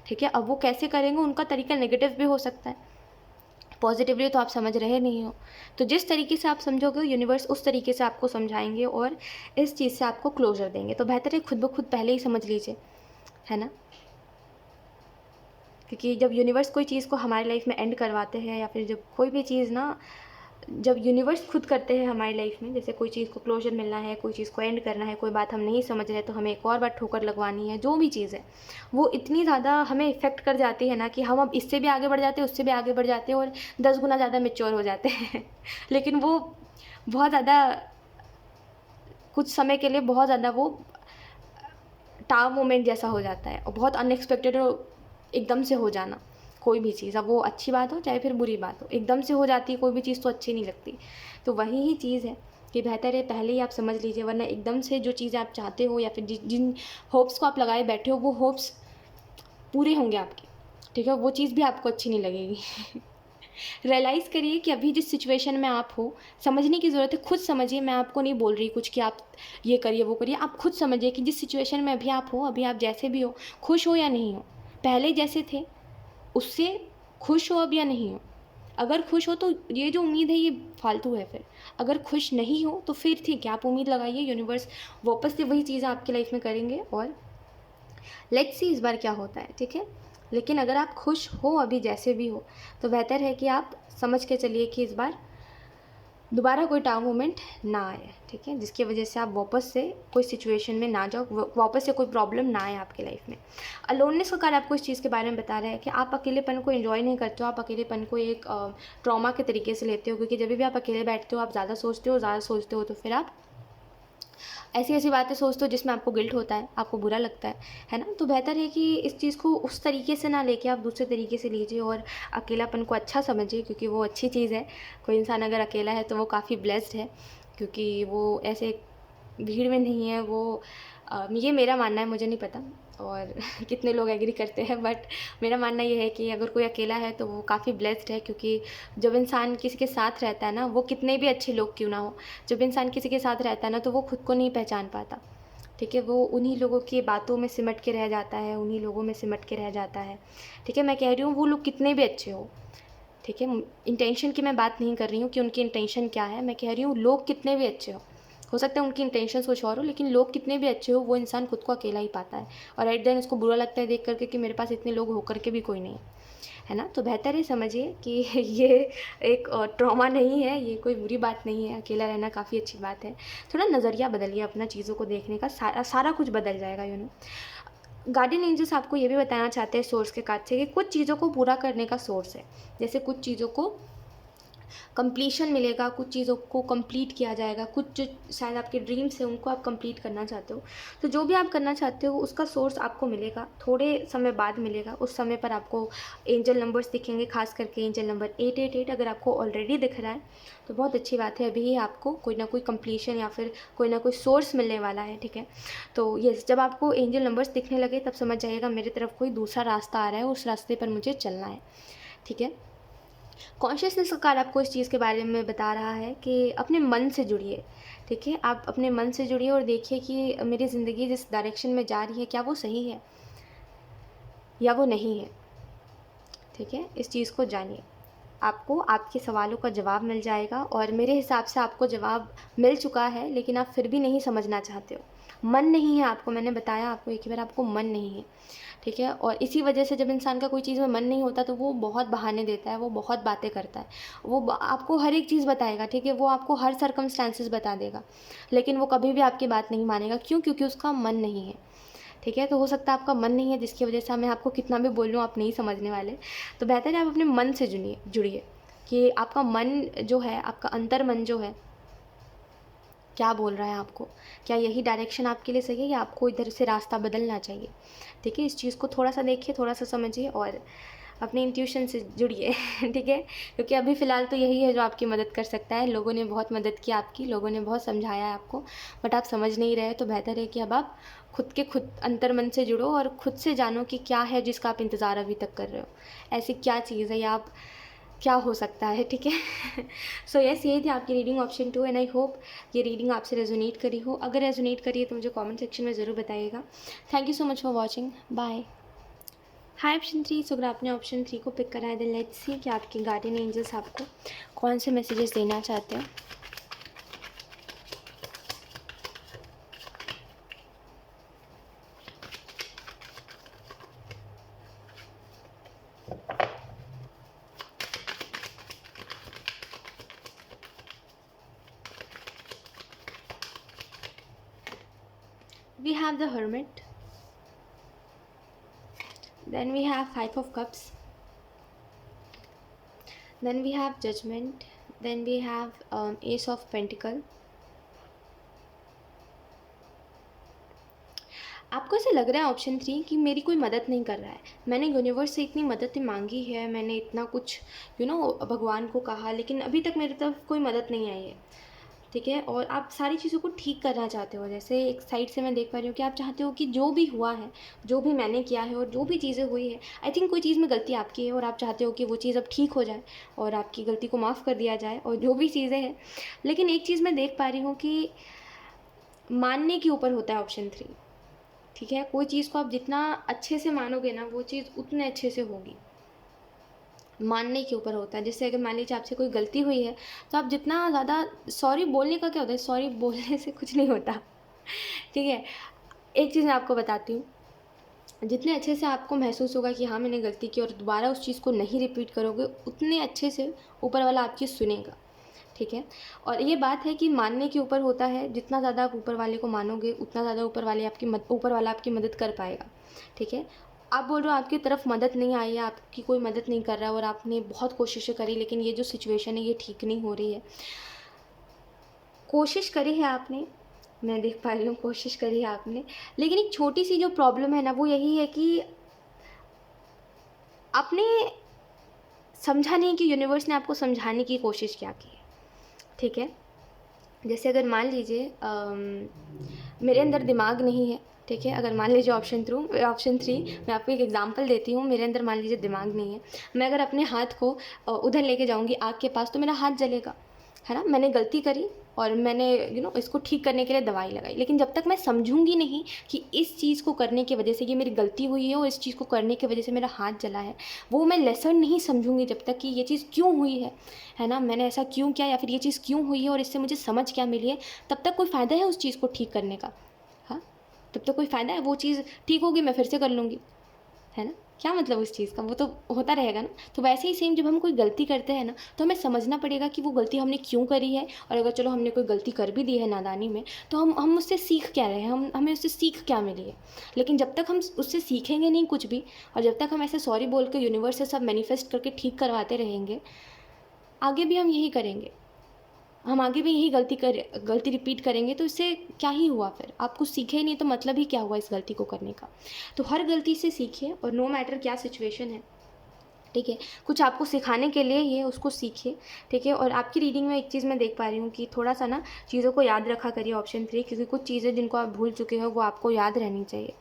ठीक है, अब वो कैसे करेंगे, उनका तरीका नेगेटिव भी हो सकता है, पॉजिटिवली तो आप समझ रहे नहीं हो। तो जिस तरीके से आप समझोगे यूनिवर्स उस तरीके से आपको समझाएंगे और इस चीज़ से आपको क्लोजर देंगे। तो बेहतर है खुद ब खुद पहले ही समझ लीजिए, है ना। क्योंकि जब यूनिवर्स कोई चीज़ को हमारी लाइफ में एंड करवाते हैं या फिर जब कोई भी चीज़ ना जब यूनिवर्स खुद करते हैं हमारी लाइफ में, जैसे कोई चीज़ को क्लोजर मिलना है, कोई चीज़ को एंड करना है, कोई बात हम नहीं समझ रहे तो हमें एक और बार ठोकर लगवानी है, जो भी चीज़ है वो इतनी ज़्यादा हमें इफ़ेक्ट कर जाती है ना कि हम अब इससे भी आगे बढ़ जाते हैं, उससे भी आगे बढ़ जाते हैं और 10 गुना ज़्यादा मैच्योर हो जाते हैं लेकिन वो बहुत ज़्यादा कुछ समय के लिए बहुत ज़्यादा वो टाव मोमेंट जैसा हो जाता है और बहुत अनएक्सपेक्टेड एकदम से हो जाना कोई भी चीज़, अब वो अच्छी बात हो चाहे फिर बुरी बात हो, एकदम से हो जाती है कोई भी चीज़ तो अच्छी नहीं लगती। तो वही ही चीज़ है कि बेहतर है पहले ही आप समझ लीजिए, वरना एकदम से जो चीज़ें आप चाहते हो या फिर जिन होप्स को आप लगाए बैठे हो वो होप्स पूरे होंगे आपके, ठीक है, वो चीज़ भी आपको अच्छी नहीं लगेगी रियलाइज़ करिए कि अभी जिस सिचुएशन में आप हो, समझने की ज़रूरत है, खुद समझिए। मैं आपको नहीं बोल रही कुछ कि आप ये करिए वो करिए, आप खुद समझिए कि जिस सिचुएशन में अभी आप हो, अभी आप जैसे भी हो, खुश हो या नहीं हो, पहले जैसे थे उससे खुश हो अब या नहीं हो। अगर खुश हो तो ये जो उम्मीद है ये फालतू है, फिर अगर खुश नहीं हो तो फिर ठीक है, आप उम्मीद लगाइए, यूनिवर्स वापस से वही चीज़ें आपकी लाइफ में करेंगे और लेट्स सी इस बार क्या होता है, ठीक है। लेकिन अगर आप खुश हो अभी जैसे भी हो तो बेहतर है कि आप समझ के चलिए कि इस बार दोबारा कोई टाव मोमेंट ना आए, ठीक है, जिसकी वजह से आप वापस से कोई सिचुएशन में ना जाओ, वापस से कोई प्रॉब्लम ना आए आपकी लाइफ में। अलोननेस का कार्ड आपको इस चीज़ के बारे में बता रहा है कि आप अकेलेपन को एंजॉय नहीं करते हो, आप अकेलेपन को एक ट्रॉमा के तरीके से लेते हो, क्योंकि जब भी आप अकेले बैठते हो आप ज़्यादा सोचते हो तो फिर आप ऐसी ऐसी बातें सोचते हो जिसमें आपको गिल्ट होता है, आपको बुरा लगता है ना। तो बेहतर है कि इस चीज़ को उस तरीके से ना लेके आप दूसरे तरीके से लीजिए और अकेलापन को अच्छा समझिए, क्योंकि वो अच्छी चीज़ है। कोई इंसान अगर अकेला है तो वो काफ़ी ब्लेस्ड है, क्योंकि वो ऐसे भीड़ में नहीं है वो। ये मेरा मानना है, मुझे नहीं पता और कितने लोग एग्री करते हैं, बट मेरा मानना ये है कि अगर कोई अकेला है तो वो काफ़ी ब्लेस्ड है, क्योंकि जब इंसान किसी के साथ रहता है ना, वो कितने भी अच्छे लोग क्यों ना हो, जब इंसान किसी के साथ रहता है ना तो वो खुद को नहीं पहचान पाता, ठीक है, वो उन्हीं लोगों की बातों में सिमट के रह जाता है, उन्हीं लोगों में सिमट के रह जाता है, ठीक है। मैं कह रही हूँ वो लोग कितने भी अच्छे हो, ठीक है, इंटेंशन की मैं बात नहीं कर रही हूँ कि उनकी इंटेंशन क्या है, मैं कह रही हूँ लोग कितने भी अच्छे हो सकता है उनकी इंटेंशन कुछ और हो, लेकिन लोग कितने भी अच्छे हो वो इंसान खुद को अकेला ही पाता है और एट देन उसको बुरा लगता है देख करके कि मेरे पास इतने लोग होकर के भी कोई नहीं है ना। तो बेहतर है समझिए कि ये एक ट्रॉमा नहीं है, ये कोई बुरी बात नहीं है, अकेला रहना काफ़ी अच्छी बात है। थोड़ा नज़रिया बदलिए अपना चीज़ों को देखने का, सारा कुछ बदल जाएगा, यू नो। गार्डियन एंजल्स आपको ये भी बताना चाहते हैं सोर्स के कार्ड से कि कुछ चीज़ों को पूरा करने का सोर्स है, जैसे कुछ चीज़ों को कंप्लीशन मिलेगा, कुछ चीज़ों को कंप्लीट किया जाएगा, कुछ जो शायद आपके ड्रीम्स हैं उनको आप कंप्लीट करना चाहते हो, तो जो भी आप करना चाहते हो उसका सोर्स आपको मिलेगा, थोड़े समय बाद मिलेगा। उस समय पर आपको एंजल नंबर्स दिखेंगे, खास करके एंजल नंबर 888 अगर आपको ऑलरेडी दिख रहा है तो बहुत अच्छी बात है, अभी ही आपको कोई ना कोई कंप्लीशन या फिर कोई ना कोई सोर्स मिलने वाला है, ठीक है। तो यस, जब आपको एंजल नंबर्स दिखने लगे तब समझ जाइएगा मेरी तरफ कोई दूसरा रास्ता आ रहा है, उस रास्ते पर मुझे चलना है, ठीक है। कॉन्शियसनेस का कार्ड आपको इस चीज़ के बारे में बता रहा है कि अपने मन से जुड़िए, ठीक है, आप अपने मन से जुड़िए और देखिए कि मेरी ज़िंदगी जिस डायरेक्शन में जा रही है क्या वो सही है या वो नहीं है, ठीक है। इस चीज़ को जानिए, आपको आपके सवालों का जवाब मिल जाएगा और मेरे हिसाब से आपको जवाब मिल चुका है, लेकिन आप फिर भी नहीं समझना चाहते हो, मन नहीं है आपको, मैंने बताया आपको एक ही बार, आपको मन नहीं है, ठीक है। और इसी वजह से जब इंसान का कोई चीज़ में मन नहीं होता तो वो बहुत बहाने देता है, वो बहुत बातें करता है, वो आपको हर एक चीज़ बताएगा, ठीक है, वो आपको हर सर्कमस्टांसेस बता देगा, लेकिन वो कभी भी आपकी बात नहीं मानेगा, क्यों? क्योंकि उसका मन नहीं है, ठीक है। तो हो सकता है आपका मन नहीं है जिसकी वजह से मैं आपको कितना भी बोल लूँ आप नहीं समझने वाले। तो बेहतर है आप अपने मन से जुड़िए कि आपका मन जो है, आपका अंतर मन जो है क्या बोल रहा है आपको, क्या यही डायरेक्शन आपके लिए सही है या आपको इधर से रास्ता बदलना चाहिए, ठीक है। इस चीज़ को थोड़ा सा देखिए, थोड़ा सा समझिए और अपने इंट्यूशन से जुड़िए ठीक है, क्योंकि अभी फ़िलहाल तो यही है जो आपकी मदद कर सकता है। लोगों ने बहुत मदद की आपकी, लोगों ने बहुत समझाया है आपको, बट आप समझ नहीं रहे, तो बेहतर है कि अब आप खुद अंतर मन से जुड़ो और खुद से जानो कि क्या है जिसका आप इंतज़ार अभी तक कर रहे हो, ऐसी क्या चीज़ है या आप क्या हो सकता है, ठीक है। सो यस, यही थी आपकी reading option 2 and I hope ये रीडिंग आपसे रेजोनेट करी हो। अगर रेजोनेट करी है तो मुझे कमेंट सेक्शन में ज़रूर बताइएगा। Thank you so much for watching, bye. Hi option 3, so अगर आपने ऑप्शन 3 को पिक करा है देन लेट्स सी कि आपके गार्डियन एंजल्स आपको कौन से मैसेजेस देना चाहते हैं। We have the Hermit. Then we have Five of Cups. Then we have Judgment. Then we have Ace of Pentacle. आपको ऐसा लग रहा है ऑप्शन 3 कि मेरी कोई मदद नहीं कर रहा है, मैंने यूनिवर्स से इतनी मदद मांगी है, मैंने इतना कुछ भगवान को कहा, लेकिन अभी तक मेरी तरफ कोई मदद नहीं आई है, ठीक है। और आप सारी चीज़ों को ठीक करना चाहते हो। जैसे एक साइड से मैं देख पा रही हूँ कि आप चाहते हो कि जो भी हुआ है, जो भी मैंने किया है और जो भी चीज़ें हुई है, आई थिंक कोई चीज़ में गलती आपकी है और आप चाहते हो कि वो चीज़ अब ठीक हो जाए और आपकी गलती को माफ़ कर दिया जाए और जो भी चीज़ें हैं। लेकिन एक चीज़ मैं देख पा रही हूँ कि मानने के ऊपर होता है ऑप्शन 3, ठीक है। कोई चीज़ को आप जितना अच्छे से मानोगे ना, वो चीज़ उतने अच्छे से होगी। मानने के ऊपर होता है। जैसे अगर मान लीजिए आपसे कोई गलती हुई है, तो आप जितना ज़्यादा सॉरी बोलने का क्या होता है, सॉरी बोलने से कुछ नहीं होता, ठीक है। एक चीज़ मैं आपको बताती हूँ, जितने अच्छे से आपको महसूस होगा कि हाँ मैंने गलती की और दोबारा उस चीज़ को नहीं रिपीट करोगे, उतने अच्छे से ऊपर वाला आपकी सुनेगा, ठीक है। और ये बात है कि मानने के ऊपर होता है, जितना ज़्यादा आप ऊपर वाले को मानोगे, उतना ज़्यादा ऊपर वाला आपकी मदद कर पाएगा, ठीक है। आप बोल रहे हो आपकी तरफ मदद नहीं आई है, आपकी कोई मदद नहीं कर रहा है और आपने बहुत कोशिशें करी, लेकिन ये जो सिचुएशन है ये ठीक नहीं हो रही है। कोशिश करी है आपने, मैं देख पा रही हूँ कोशिश करी है आपने, लेकिन एक छोटी सी जो प्रॉब्लम है ना, वो यही है कि आपने समझा नहीं कि यूनिवर्स ने आपको समझाने की कोशिश क्या की है, ठीक है। जैसे अगर मान लीजिए मेरे अंदर दिमाग नहीं है, ठीक है। अगर मान लीजिए ऑप्शन 3 मैं आपको एक एग्जांपल देती हूँ, मेरे अंदर मान लीजिए दिमाग नहीं है, मैं अगर अपने हाथ को उधर लेके जाऊँगी आग के पास, तो मेरा हाथ जलेगा, है ना। मैंने गलती करी और मैंने इसको ठीक करने के लिए दवाई लगाई, लेकिन जब तक मैं समझूंगी नहीं कि इस चीज़ को करने की वजह से ये मेरी गलती हुई है और इस चीज़ को करने की वजह से मेरा हाथ जला है, वो मैं लेसन नहीं समझूंगी जब तक कि ये चीज़ क्यों हुई है ना, मैंने ऐसा क्यों किया या फिर ये चीज़ क्यों हुई है और इससे मुझे समझ क्या मिली है, तब तक कोई फ़ायदा है उस चीज़ को ठीक करने का। हाँ, तब तक कोई फ़ायदा है, वो चीज़ ठीक होगी, मैं फिर से कर लूँगी, है ना। क्या मतलब उस चीज़ का, वो तो होता रहेगा ना। तो वैसे ही सेम जब हम कोई गलती करते हैं ना, तो हमें समझना पड़ेगा कि वो गलती हमने क्यों करी है, और अगर चलो हमने कोई गलती कर भी दी है नादानी में, तो हम उससे सीख क्या रहे हैं, हमें उससे सीख क्या मिली है। लेकिन जब तक हम उससे सीखेंगे नहीं कुछ भी, और जब तक हम ऐसे सॉरी बोल के यूनिवर्स से सब मैनिफेस्ट करके ठीक करवाते रहेंगे, आगे भी हम यही करेंगे, हम आगे भी यही गलती रिपीट करेंगे, तो इससे क्या ही हुआ, फिर आप कुछ सीखे ही नहीं, तो मतलब ही क्या हुआ इस गलती को करने का। तो हर गलती से सीखिए, और नो मैटर क्या सिचुएशन है, ठीक है, कुछ आपको सिखाने के लिए ही है, उसको सीखिए, ठीक है। और आपकी रीडिंग में एक चीज़ मैं देख पा रही हूँ कि थोड़ा सा ना चीज़ों को याद रखा करिए ऑप्शन 3, क्योंकि कुछ चीज़ें जिनको आप भूल चुके हो वो आपको याद रहनी चाहिए,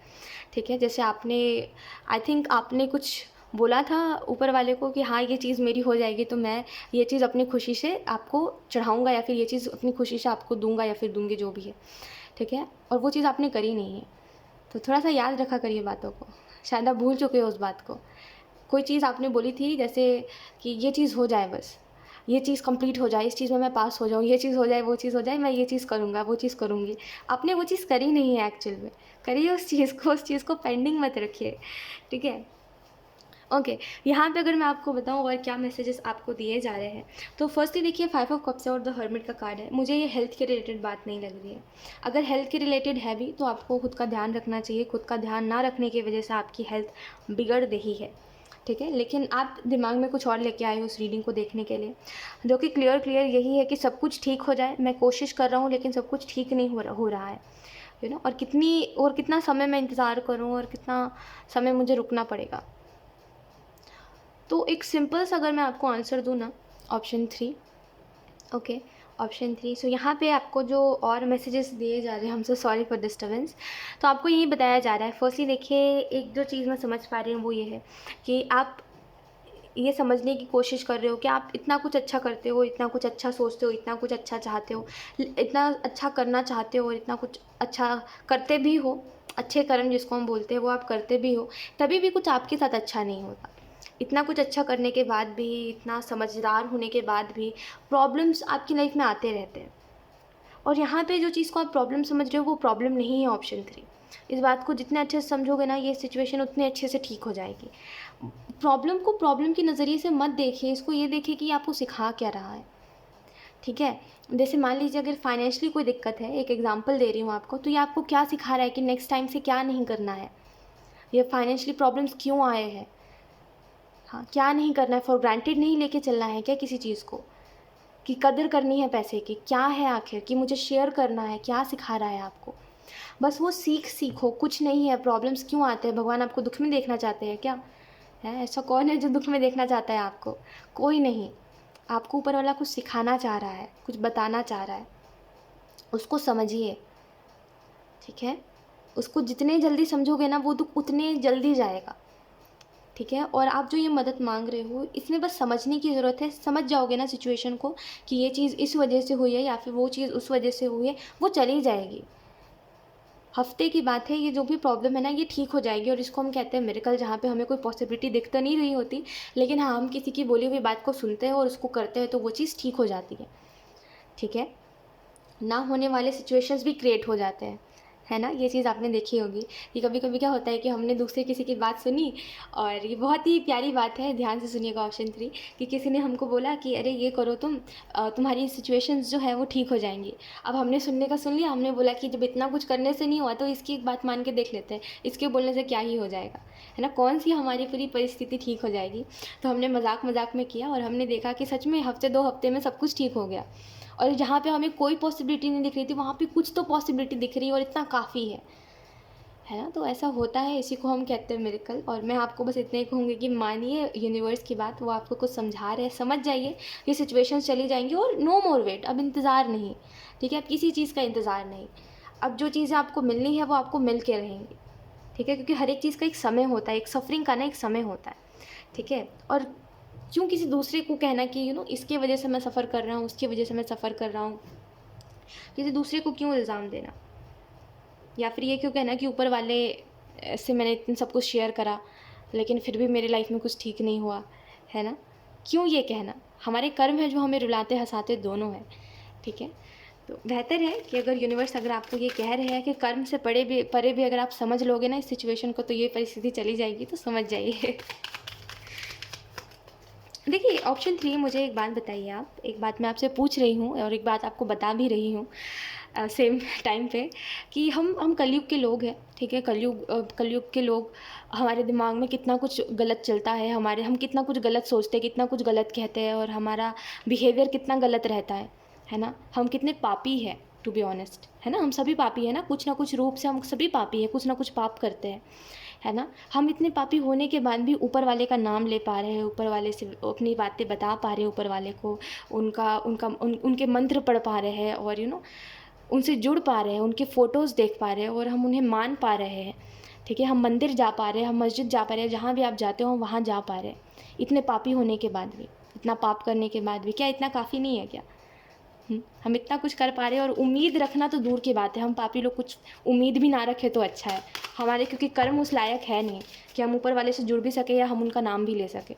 ठीक है। जैसे आपने आई थिंक आपने कुछ बोला था ऊपर वाले को कि हाँ ये चीज़ मेरी हो जाएगी, तो मैं ये चीज़ अपनी खुशी से आपको चढ़ाऊँगा, या फिर ये चीज़ अपनी खुशी से आपको दूंगा या फिर दूंगी, जो भी है, ठीक है। और वो चीज़ आपने करी नहीं है, तो थोड़ा सा याद रखा करिए बातों को, शायद आप भूल चुके हो उस बात को। कोई चीज़ आपने बोली थी, जैसे कि ये चीज़ हो जाए, बस ये चीज़ कंप्लीट हो जाए, इस चीज़ में मैं पास हो जाऊँ, ये चीज़ हो जाए, वो चीज़ हो जाए, मैं ये चीज़ करूँगा, वो चीज़ करूँगी। आपने वो चीज़ करी नहीं है एक्चुअल में, करिए उस चीज़ को पेंडिंग मत रखिए, ठीक है। ओके, यहाँ पे अगर मैं आपको बताऊँ और क्या मैसेजेस आपको दिए जा रहे हैं, तो फर्स्टली देखिए 5 ऑफ कप्स और द हर्मिट का कार्ड है। मुझे ये हेल्थ के रिलेटेड बात नहीं लग रही है। अगर हेल्थ के रिलेटेड है भी, तो आपको खुद का ध्यान रखना चाहिए, खुद का ध्यान ना रखने की वजह से आपकी हेल्थ बिगड़ रही है, ठीक है। लेकिन आप दिमाग में कुछ और लेके आए हो उस रीडिंग को देखने के लिए, जो कि क्लियर यही है कि सब कुछ ठीक हो जाए। मैं कोशिश कर रहा हूँ, लेकिन सब कुछ ठीक नहीं हो रहा है, और कितना समय मैं इंतज़ार करूँ और कितना समय मुझे रुकना पड़ेगा। तो एक सिंपल सा अगर मैं आपको आंसर दूँ ना, ऑप्शन 3, ओके, ऑप्शन 3। सो यहाँ पे आपको जो और मैसेजेस दिए जा रहे हैं, हमसे सॉरी फॉर डिस्टर्बेंस, तो आपको यही बताया जा रहा है। फर्स्टली देखिए, एक जो चीज़ मैं समझ पा रही हूँ वो ये है कि आप ये समझने की कोशिश कर रहे हो कि आप इतना कुछ अच्छा करते हो, इतना कुछ अच्छा सोचते हो, इतना कुछ अच्छा चाहते हो, इतना अच्छा करना चाहते हो और इतना कुछ अच्छा करते भी हो, अच्छे कर्म जिसको हम बोलते हैं वो आप करते भी हो, तभी भी कुछ आपके साथ अच्छा नहीं होता। इतना कुछ अच्छा करने के बाद भी, इतना समझदार होने के बाद भी प्रॉब्लम्स आपकी लाइफ में आते रहते हैं। और यहाँ पे जो चीज़ को आप प्रॉब्लम समझ रहे हो वो प्रॉब्लम नहीं है, ऑप्शन 3। इस बात को जितने अच्छे से समझोगे ना, ये सिचुएशन उतने अच्छे से ठीक हो जाएगी। प्रॉब्लम को प्रॉब्लम के नज़रिए से मत देखिए, इसको ये देखिए कि आपको सिखा क्या रहा है, ठीक है। जैसे मान लीजिए अगर फाइनेंशियली कोई दिक्कत है, एक एग्जांपल दे रही हूँ आपको, तो ये आपको क्या सिखा रहा है कि नेक्स्ट टाइम से क्या नहीं करना है, ये फाइनेंशियली प्रॉब्लम्स क्यों आए हैं, हाँ क्या नहीं करना है, फॉर ग्रांटेड नहीं लेके चलना है क्या किसी चीज़ को, कि कदर करनी है पैसे की, क्या है आखिर कि मुझे शेयर करना है, क्या सिखा रहा है आपको। बस वो सीखो, कुछ नहीं है। प्रॉब्लम्स क्यों आते हैं, भगवान आपको दुख में देखना चाहते हैं क्या, है ऐसा कौन है जो दुख में देखना चाहता है आपको, कोई नहीं। आपको ऊपर वाला कुछ सिखाना चाह रहा है, कुछ बताना चाह रहा है, उसको समझिए, ठीक है। उसको जितने जल्दी समझोगे ना वो दुख उतने जल्दी जाएगा, ठीक है। और आप जो ये मदद मांग रहे हो इसमें बस समझने की ज़रूरत है, समझ जाओगे ना सिचुएशन को कि ये चीज़ इस वजह से हुई है या फिर वो चीज़ उस वजह से हुई है, वो चली जाएगी। हफ्ते की बात है, ये जो भी प्रॉब्लम है ना ये ठीक हो जाएगी। और इसको हम कहते हैं मिरेकल, जहाँ पे हमें कोई पॉसिबिलिटी दिख तो नहीं रही होती, लेकिन हाँ हम किसी की बोली हुई बात को सुनते हैं और उसको करते हैं तो वो चीज़ ठीक हो जाती है, ठीक है। ना होने वाले सिचुएशंस भी क्रिएट हो जाते हैं, है ना। ये चीज़ आपने देखी होगी कि कभी कभी क्या होता है कि हमने दूसरे किसी की बात सुनी, और ये बहुत ही प्यारी बात है, ध्यान से सुनिएगा ऑप्शन 3, कि किसी ने हमको बोला कि अरे ये करो तुम, तुम्हारी सिचुएशंस जो है वो ठीक हो जाएंगी। अब हमने सुनने का सुन लिया, हमने बोला कि जब इतना कुछ करने से नहीं हुआ तो इसकी एक बात मान के देख लेते हैं, इसके बोलने से क्या ही हो जाएगा, है ना, कौन सी हमारी पूरी परिस्थिति ठीक हो जाएगी। तो हमने मजाक मजाक में किया और हमने देखा कि सच में हफ्ते 2 हफ्ते में सब कुछ ठीक हो गया। और जहाँ पे हमें कोई पॉसिबिलिटी नहीं दिख रही थी वहाँ पे कुछ तो पॉसिबिलिटी दिख रही है, और इतना काफ़ी है ना। तो ऐसा होता है, इसी को हम कहते हैं मिरेकल। और मैं आपको बस इतना ही कहूँगी कि मानिए यूनिवर्स की बात, वो आपको कुछ समझा रहे हैं, समझ जाइए, ये सिचुएशंस चली जाएंगी और नो मोर वेट, अब इंतज़ार नहीं, ठीक है। अब किसी चीज़ का इंतज़ार नहीं, अब जो चीज़ें आपको मिलनी है वो आपको मिल के रहेंगी, ठीक है। क्योंकि हर एक चीज़ का एक समय होता है, एक सफरिंग का ना एक समय होता है, ठीक है। और क्यों किसी दूसरे को कहना कि इसके वजह से मैं सफ़र कर रहा हूँ, उसकी वजह से मैं सफ़र कर रहा हूँ, किसी दूसरे को क्यों इल्ज़ाम देना, या फिर ये क्यों कहना कि ऊपर वाले से मैंने इतना सब कुछ शेयर करा लेकिन फिर भी मेरे लाइफ में कुछ ठीक नहीं हुआ, है ना। क्यों ये कहना, हमारे कर्म है जो हमें रुलाते हंसाते दोनों हैं, ठीक है। तो बेहतर है कि अगर यूनिवर्स अगर आपको ये कह रहे हैं कि कर्म से परे भी अगर आप समझ लोगे ना इस सिचुएशन को, तो ये परिस्थिति चली जाएगी, तो समझ जाइए। देखिए ऑप्शन 3, मुझे एक बात बताइए आप, एक बात मैं आपसे पूछ रही हूँ और एक बात आपको बता भी रही हूँ सेम टाइम पे, कि हम कलयुग के लोग हैं, ठीक है। कलयुग के लोग, हमारे दिमाग में कितना कुछ गलत चलता है, हम कितना कुछ गलत सोचते हैं, कितना कुछ गलत कहते हैं, और हमारा बिहेवियर कितना गलत रहता है ना। हम कितने पापी हैं, टू बी ऑनेस्ट, है ना। हम सभी पापी है ना कुछ रूप से, हम सभी पापी हैं, कुछ ना कुछ पाप करते हैं, है ना। हम इतने पापी होने के बाद भी ऊपर वाले का नाम ले पा रहे हैं, ऊपर वाले से अपनी बातें बता पा रहे हैं, ऊपर वाले को उनके मंत्र पढ़ पा रहे हैं, और उनसे जुड़ पा रहे हैं, उनके फ़ोटोज़ देख पा रहे हैं, और हम उन्हें मान पा रहे हैं, ठीक है। हम मंदिर जा पा रहे हैं, हम मस्जिद जा पा रहे हैं, जहाँ भी आप जाते हो वहाँ जा पा रहे हैं, इतने पापी होने के बाद भी, इतना पाप करने के बाद भी। क्या इतना काफ़ी नहीं है क्या? हम इतना कुछ कर पा रहे हैं, और उम्मीद रखना तो दूर की बात है, हम पापी लोग कुछ उम्मीद भी ना रखें तो अच्छा है हमारे, क्योंकि कर्म उस लायक है नहीं कि हम ऊपर वाले से जुड़ भी सके या हम उनका नाम भी ले सके।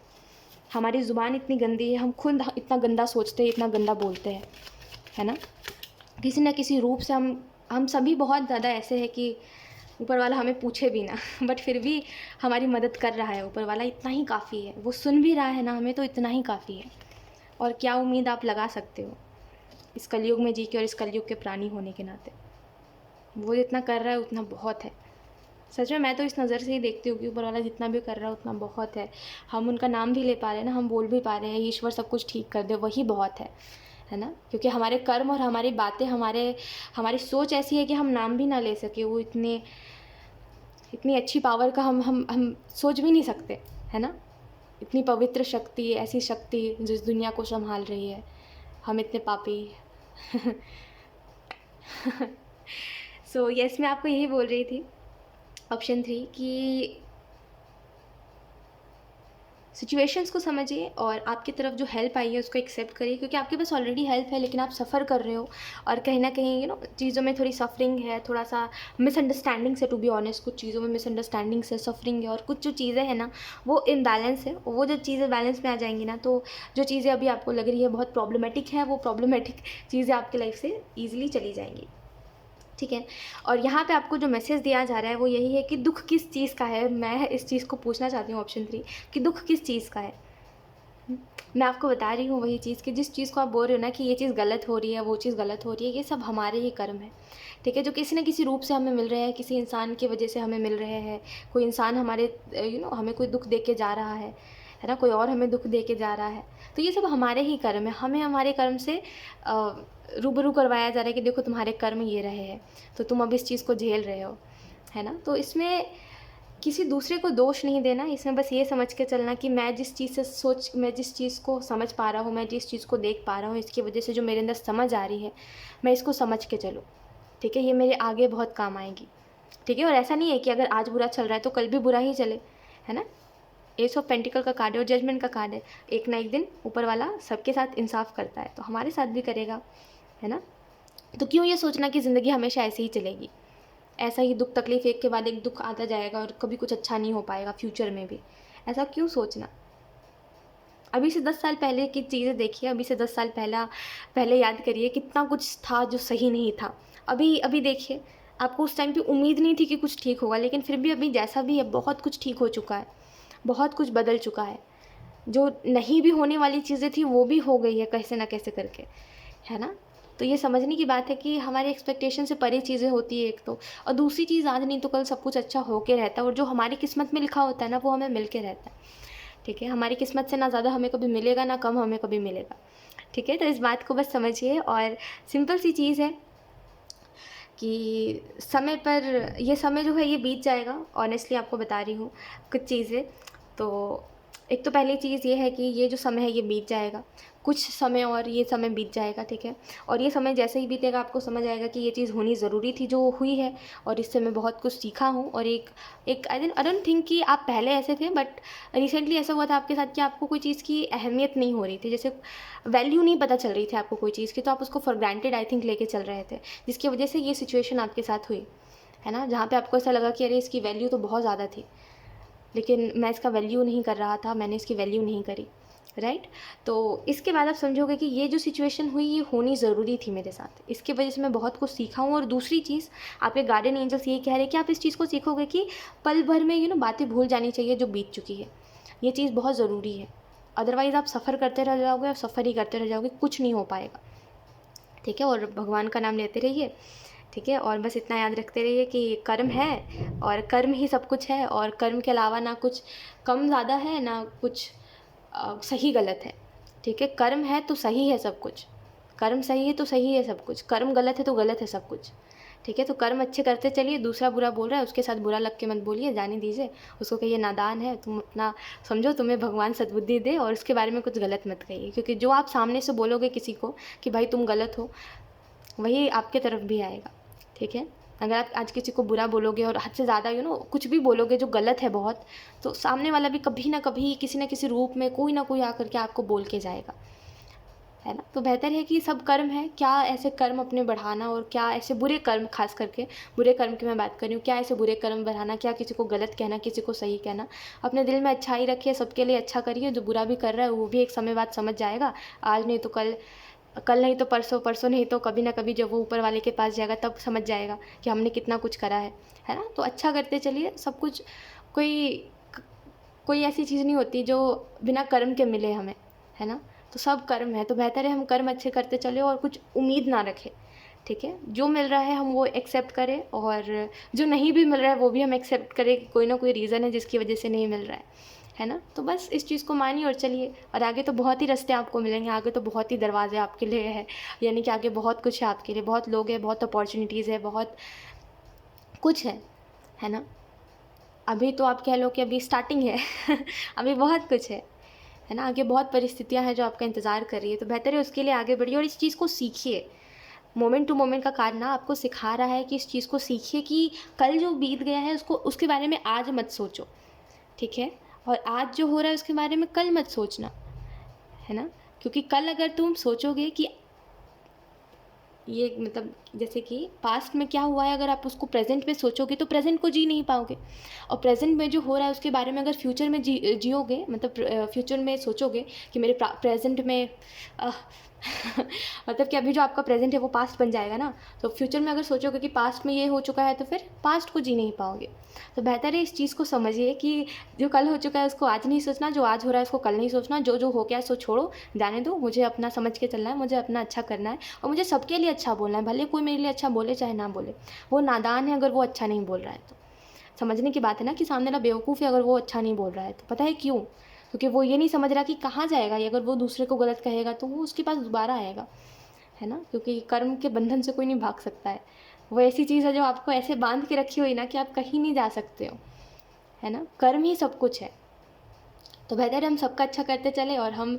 हमारी ज़ुबान इतनी गंदी है, हम खुद इतना गंदा सोचते हैं, इतना गंदा बोलते हैं, है ना। किसी न किसी रूप से हम सभी बहुत ज़्यादा ऐसे हैं कि ऊपर वाला हमें पूछे भी ना बट फिर भी हमारी मदद कर रहा है ऊपर वाला, इतना ही काफ़ी है। वो सुन भी रहा है ना हमें, तो इतना ही काफ़ी है। और क्या उम्मीद आप लगा सकते हो इस कलयुग में जी के, और इस कलयुग के प्राणी होने के नाते। वो जितना कर रहा है उतना बहुत है, सच में। मैं तो इस नज़र से ही देखती हूँ कि ऊपर वाला जितना भी कर रहा है उतना बहुत है। हम उनका नाम भी ले पा रहे हैं ना, हम बोल भी पा रहे हैं ईश्वर सब कुछ ठीक कर दे, वही बहुत है ना। क्योंकि हमारे कर्म और हमारी बातें, हमारी सोच ऐसी है कि हम नाम भी ना ले सके, वो इतनी अच्छी पावर का हम सोच भी नहीं सकते, है ना। इतनी पवित्र शक्ति, ऐसी शक्ति जिस दुनिया को संभाल रही है, हम इतने पापी। सो यस, मैं आपको यही बोल रही थी ऑप्शन 3 कि सिचुएशंस को समझिए और आपकी तरफ जो हेल्प आई है उसको एक्सेप्ट करिए, क्योंकि आपके पास ऑलरेडी हेल्प है, लेकिन आप सफ़र कर रहे हो और कहीं ना कहीं चीज़ों में थोड़ी सफरिंग है, थोड़ा सा मिसअंडरस्टैंडिंग से, टू बी ऑनेस्ट कुछ चीज़ों में मिसअंडरस्टैंडिंग से सफरिंग है, और कुछ जो चीज़ें हैं ना वो इम्बैलेंस है। वो जो चीज़ें बैलेंस में आ जाएंगी ना, तो जो चीज़ें अभी आपको लग रही है बहुत प्रॉब्लमेटिक है, वो प्रॉब्लमेटिक चीज़ें आपकी लाइफ से ईजिली चली जाएंगी, ठीक है। और यहाँ पे आपको जो मैसेज दिया जा रहा है वो यही है कि दुख किस चीज़ का है। मैं इस चीज़ को पूछना चाहती हूँ ऑप्शन 3 कि दुख किस चीज़ का है। मैं आपको बता रही हूँ वही चीज़ कि जिस चीज़ को आप बोल रहे हो ना कि ये चीज़ गलत हो रही है, वो चीज़ गलत हो रही है, ये सब हमारे ही कर्म है, ठीक है, जो किसी न किसी रूप से हमें मिल रहे हैं, किसी इंसान की वजह से हमें मिल रहे हैं। कोई इंसान हमारे हमें कोई दुख दे के जा रहा है ना, कोई और हमें दुख दे के जा रहा है, तो ये सब हमारे ही कर्म है। हमें हमारे कर्म से रूबरू करवाया जा रहा है कि देखो तुम्हारे कर्म ये रहे हैं, तो तुम अब इस चीज़ को झेल रहे हो, है ना। तो इसमें किसी दूसरे को दोष नहीं देना, इसमें बस ये समझ के चलना कि मैं जिस चीज़ को समझ पा रहा हूँ, मैं जिस चीज़ को देख पा रहा हूँ, इसकी वजह से जो मेरे अंदर समझ आ रही है, मैं इसको समझ के चलूँ, ठीक है। ये मेरे आगे बहुत काम आएगी, ठीक है। और ऐसा नहीं है कि अगर आज बुरा चल रहा है तो कल भी बुरा ही चले, है ना। एस ऑफ पेंटिकल का कार्ड है और जजमेंट का कार्ड है। एक ना एक दिन ऊपर वाला सबके साथ इंसाफ करता है, तो हमारे साथ भी करेगा, है ना। तो क्यों ये सोचना कि ज़िंदगी हमेशा ऐसे ही चलेगी, ऐसा ही दुख तकलीफ़ एक के बाद एक दुख आता जाएगा और कभी कुछ अच्छा नहीं हो पाएगा फ्यूचर में भी, ऐसा क्यों सोचना। अभी से 10 साल पहले की चीज़ें देखिए, अभी से 10 साल पहले याद करिए कितना कुछ था जो सही नहीं था। अभी देखिए, आपको उस टाइम पे उम्मीद नहीं थी कि कुछ ठीक होगा, लेकिन फिर भी अभी जैसा भी है बहुत कुछ ठीक हो चुका है, बहुत कुछ बदल चुका है। जो नहीं भी होने वाली चीज़ें थी वो भी हो गई है कैसे ना कैसे करके, है ना। तो ये समझने की बात है कि हमारे एक्सपेक्टेशन से परे चीज़ें होती है एक तो, और दूसरी चीज़ आज नहीं तो कल सब कुछ अच्छा होके रहता है, और जो हमारी किस्मत में लिखा होता है ना वो हमें मिल के रहता है, ठीक है। हमारी किस्मत से ना ज़्यादा हमें कभी मिलेगा ना कम हमें कभी मिलेगा, ठीक है। तो इस बात को बस समझिए, और सिंपल सी चीज़ है कि समय पर ये समय जो है ये बीत जाएगा। ऑनेस्टली आपको बता रही हूँ कुछ चीज़ें। तो एक तो पहली चीज़ ये है कि ये जो समय है ये बीत जाएगा, कुछ समय और ये समय बीत जाएगा, ठीक है। और ये समय जैसे ही बीतेगा आपको समझ आएगा कि ये चीज़ होनी ज़रूरी थी जो हुई है, और इससे मैं बहुत कुछ सीखा हूँ। और एक आई डोंट थिंक कि आप पहले ऐसे थे, बट रिसेंटली ऐसा हुआ था आपके साथ कि आपको कोई चीज़ की अहमियत नहीं हो रही थी, जैसे वैल्यू नहीं पता चल रही थी आपको कोई चीज़ की, तो आप उसको फॉर ग्रांटेड आई थिंक लेके चल रहे थे, जिसकी वजह से ये सिचुएशन आपके साथ हुई, है ना। जहाँ पे आपको ऐसा लगा कि अरे इसकी वैल्यू तो बहुत ज़्यादा थी, लेकिन मैं इसका वैल्यू नहीं कर रहा था, मैंने इसकी वैल्यू नहीं करी, राइट। तो इसके बाद आप समझोगे कि ये जो सिचुएशन हुई ये होनी ज़रूरी थी मेरे साथ, इसकी वजह से मैं बहुत कुछ सीखा हूँ। और दूसरी चीज़, आपके गार्डियन एंजल्स ये कह रहे हैं कि आप इस चीज़ को सीखोगे कि पल भर में बातें भूल जानी चाहिए जो बीत चुकी है, ये चीज़ बहुत ज़रूरी है। अदरवाइज़ आप सफ़र करते रह जाओगे और सफ़र ही करते रह जाओगे, कुछ नहीं हो पाएगा, ठीक है। और भगवान का नाम लेते रहिए, ठीक है। और बस इतना याद रखते रहिए कि कर्म है और कर्म ही सब कुछ है, और कर्म के अलावा ना कुछ कम ज़्यादा है ना कुछ सही गलत है, ठीक है। कर्म है तो सही है सब कुछ, कर्म सही है तो सही है सब कुछ, कर्म गलत है तो गलत है सब कुछ, ठीक है। तो कर्म अच्छे करते चलिए, दूसरा बुरा बोल रहा है उसके साथ बुरा लग के मत बोलिए, जाने दीजिए उसको, कहिए नादान है, तुम अपना समझो, तुम्हें भगवान सद्बुद्धि दे, और उसके बारे में कुछ गलत मत कहिए, क्योंकि जो आप सामने से बोलोगे किसी को कि भाई तुम गलत हो, वही आपके तरफ भी आएगा, ठीक है। अगर आप आज किसी को बुरा बोलोगे और हद से ज़्यादा कुछ भी बोलोगे जो गलत है बहुत, तो सामने वाला भी कभी ना कभी किसी न किसी रूप में कोई ना कोई आकर के आपको बोल के जाएगा, है ना। तो बेहतर है कि सब कर्म है, क्या ऐसे कर्म अपने बढ़ाना, और क्या ऐसे बुरे कर्म, खास करके बुरे कर्म की मैं बात कर रही हूँ, क्या ऐसे बुरे कर्म बढ़ाना, क्या किसी को गलत कहना, किसी को सही कहना। अपने दिल में अच्छाई रखिए, सबके लिए अच्छा करिए, जो बुरा भी कर रहा है वो भी एक समय बाद समझ जाएगा, आज नहीं तो कल, कल नहीं तो परसों, परसों नहीं तो कभी ना कभी जब वो ऊपर वाले के पास जाएगा तब समझ जाएगा कि हमने कितना कुछ करा है ना। तो अच्छा करते चलिए, सब कुछ, कोई ऐसी चीज़ नहीं होती जो बिना कर्म के मिले हमें, है ना। तो सब कर्म है, तो बेहतर है हम कर्म अच्छे करते चले और कुछ उम्मीद ना रखें, ठीक है। जो मिल रहा है हम वो एक्सेप्ट करें, और जो नहीं भी मिल रहा है वो भी हम एक्सेप्ट करें कि कोई ना कोई रीज़न है जिसकी वजह से नहीं मिल रहा है ना। तो बस इस चीज़ को मानिए और चलिए, और आगे तो बहुत ही रास्ते आपको मिलेंगे, आगे तो बहुत ही दरवाजे आपके लिए है, यानी कि आगे बहुत कुछ है आपके लिए, बहुत लोग हैं, बहुत अपॉर्चुनिटीज़ है, बहुत कुछ है ना। अभी तो आप कह लो कि अभी स्टार्टिंग है अभी बहुत कुछ है ना। आगे बहुत परिस्थितियां हैं जो आपका इंतज़ार कर रही है, तो बेहतर है उसके लिए आगे बढ़िए और इस चीज़ को सीखिए। मोमेंट टू मोमेंट का कार्ड ना आपको सिखा रहा है कि इस चीज़ को सीखिए कि कल जो बीत गया है उसके बारे में आज मत सोचो, ठीक है। और आज जो हो रहा है उसके बारे में कल मत सोचना, है ना। क्योंकि कल अगर तुम सोचोगे कि ये जैसे कि पास्ट में क्या हुआ है, अगर आप उसको प्रेजेंट में सोचोगे तो प्रेजेंट को जी नहीं पाओगे, और प्रेजेंट में जो हो रहा है उसके बारे में अगर फ्यूचर में जियोगे, फ्यूचर में सोचोगे कि मेरे प्रेजेंट में मतलब कि अभी जो आपका प्रेजेंट है वो पास्ट बन जाएगा ना, तो फ्यूचर में अगर सोचोगे कि पास्ट में ये हो चुका है तो फिर पास्ट को जी नहीं पाओगे। तो बेहतर है इस चीज़ को समझिए कि जो कल हो चुका है उसको आज नहीं सोचना, जो आज हो रहा है उसको कल नहीं सोचना, जो जो हो गया सो छोड़ो, जाने दो, मुझे अपना समझ के चलना है, मुझे अपना अच्छा करना है और मुझे सबके लिए अच्छा बोलना है, भले कोई मेरे लिए अच्छा बोले चाहे ना बोले। वो नादान है अगर वो अच्छा नहीं बोल रहा है तो। समझने की बात है ना कि सामने वाला बेवकूफ़ है अगर वो अच्छा नहीं बोल रहा है तो। पता है क्यों? क्योंकि वो ये नहीं समझ रहा कि कहाँ जाएगा ये, अगर वो दूसरे को गलत कहेगा तो वो उसके पास दोबारा आएगा, है ना? क्योंकि कर्म के बंधन से कोई नहीं भाग सकता है। वो ऐसी चीज़ है जो आपको ऐसे बांध के रखी हुई ना कि आप कहीं नहीं जा सकते हो, है ना? कर्म ही सब कुछ है। तो बेहतर है हम सबका अच्छा करते चले और हम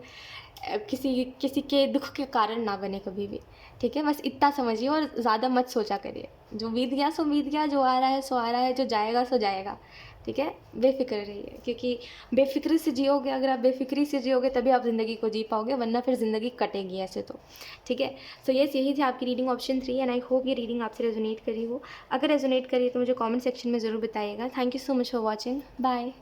किसी किसी के दुख के कारण ना बने कभी भी। ठीक है, बस इतना समझिए और ज़्यादा मत सोचा करिए। जो बीत गया सो बीत गया, जो आ रहा है सो आ रहा है, जो जाएगा सो जाएगा। ठीक है, बेफिक्र रहिए, क्योंकि बेफिक्री से जियोगे, अगर आप बेफिक्री से जियोगे तभी आप ज़िंदगी को जी पाओगे, वरना फिर ज़िंदगी कटेगी ऐसे तो। ठीक है, सो यही थी आपकी reading option 3 and I hope ये रीडिंग आपसे रेजोनेट करी हो। अगर रेजोनेट करी है तो मुझे कमेंट सेक्शन में ज़रूर बताइएगा। Thank you so much for watching. Bye.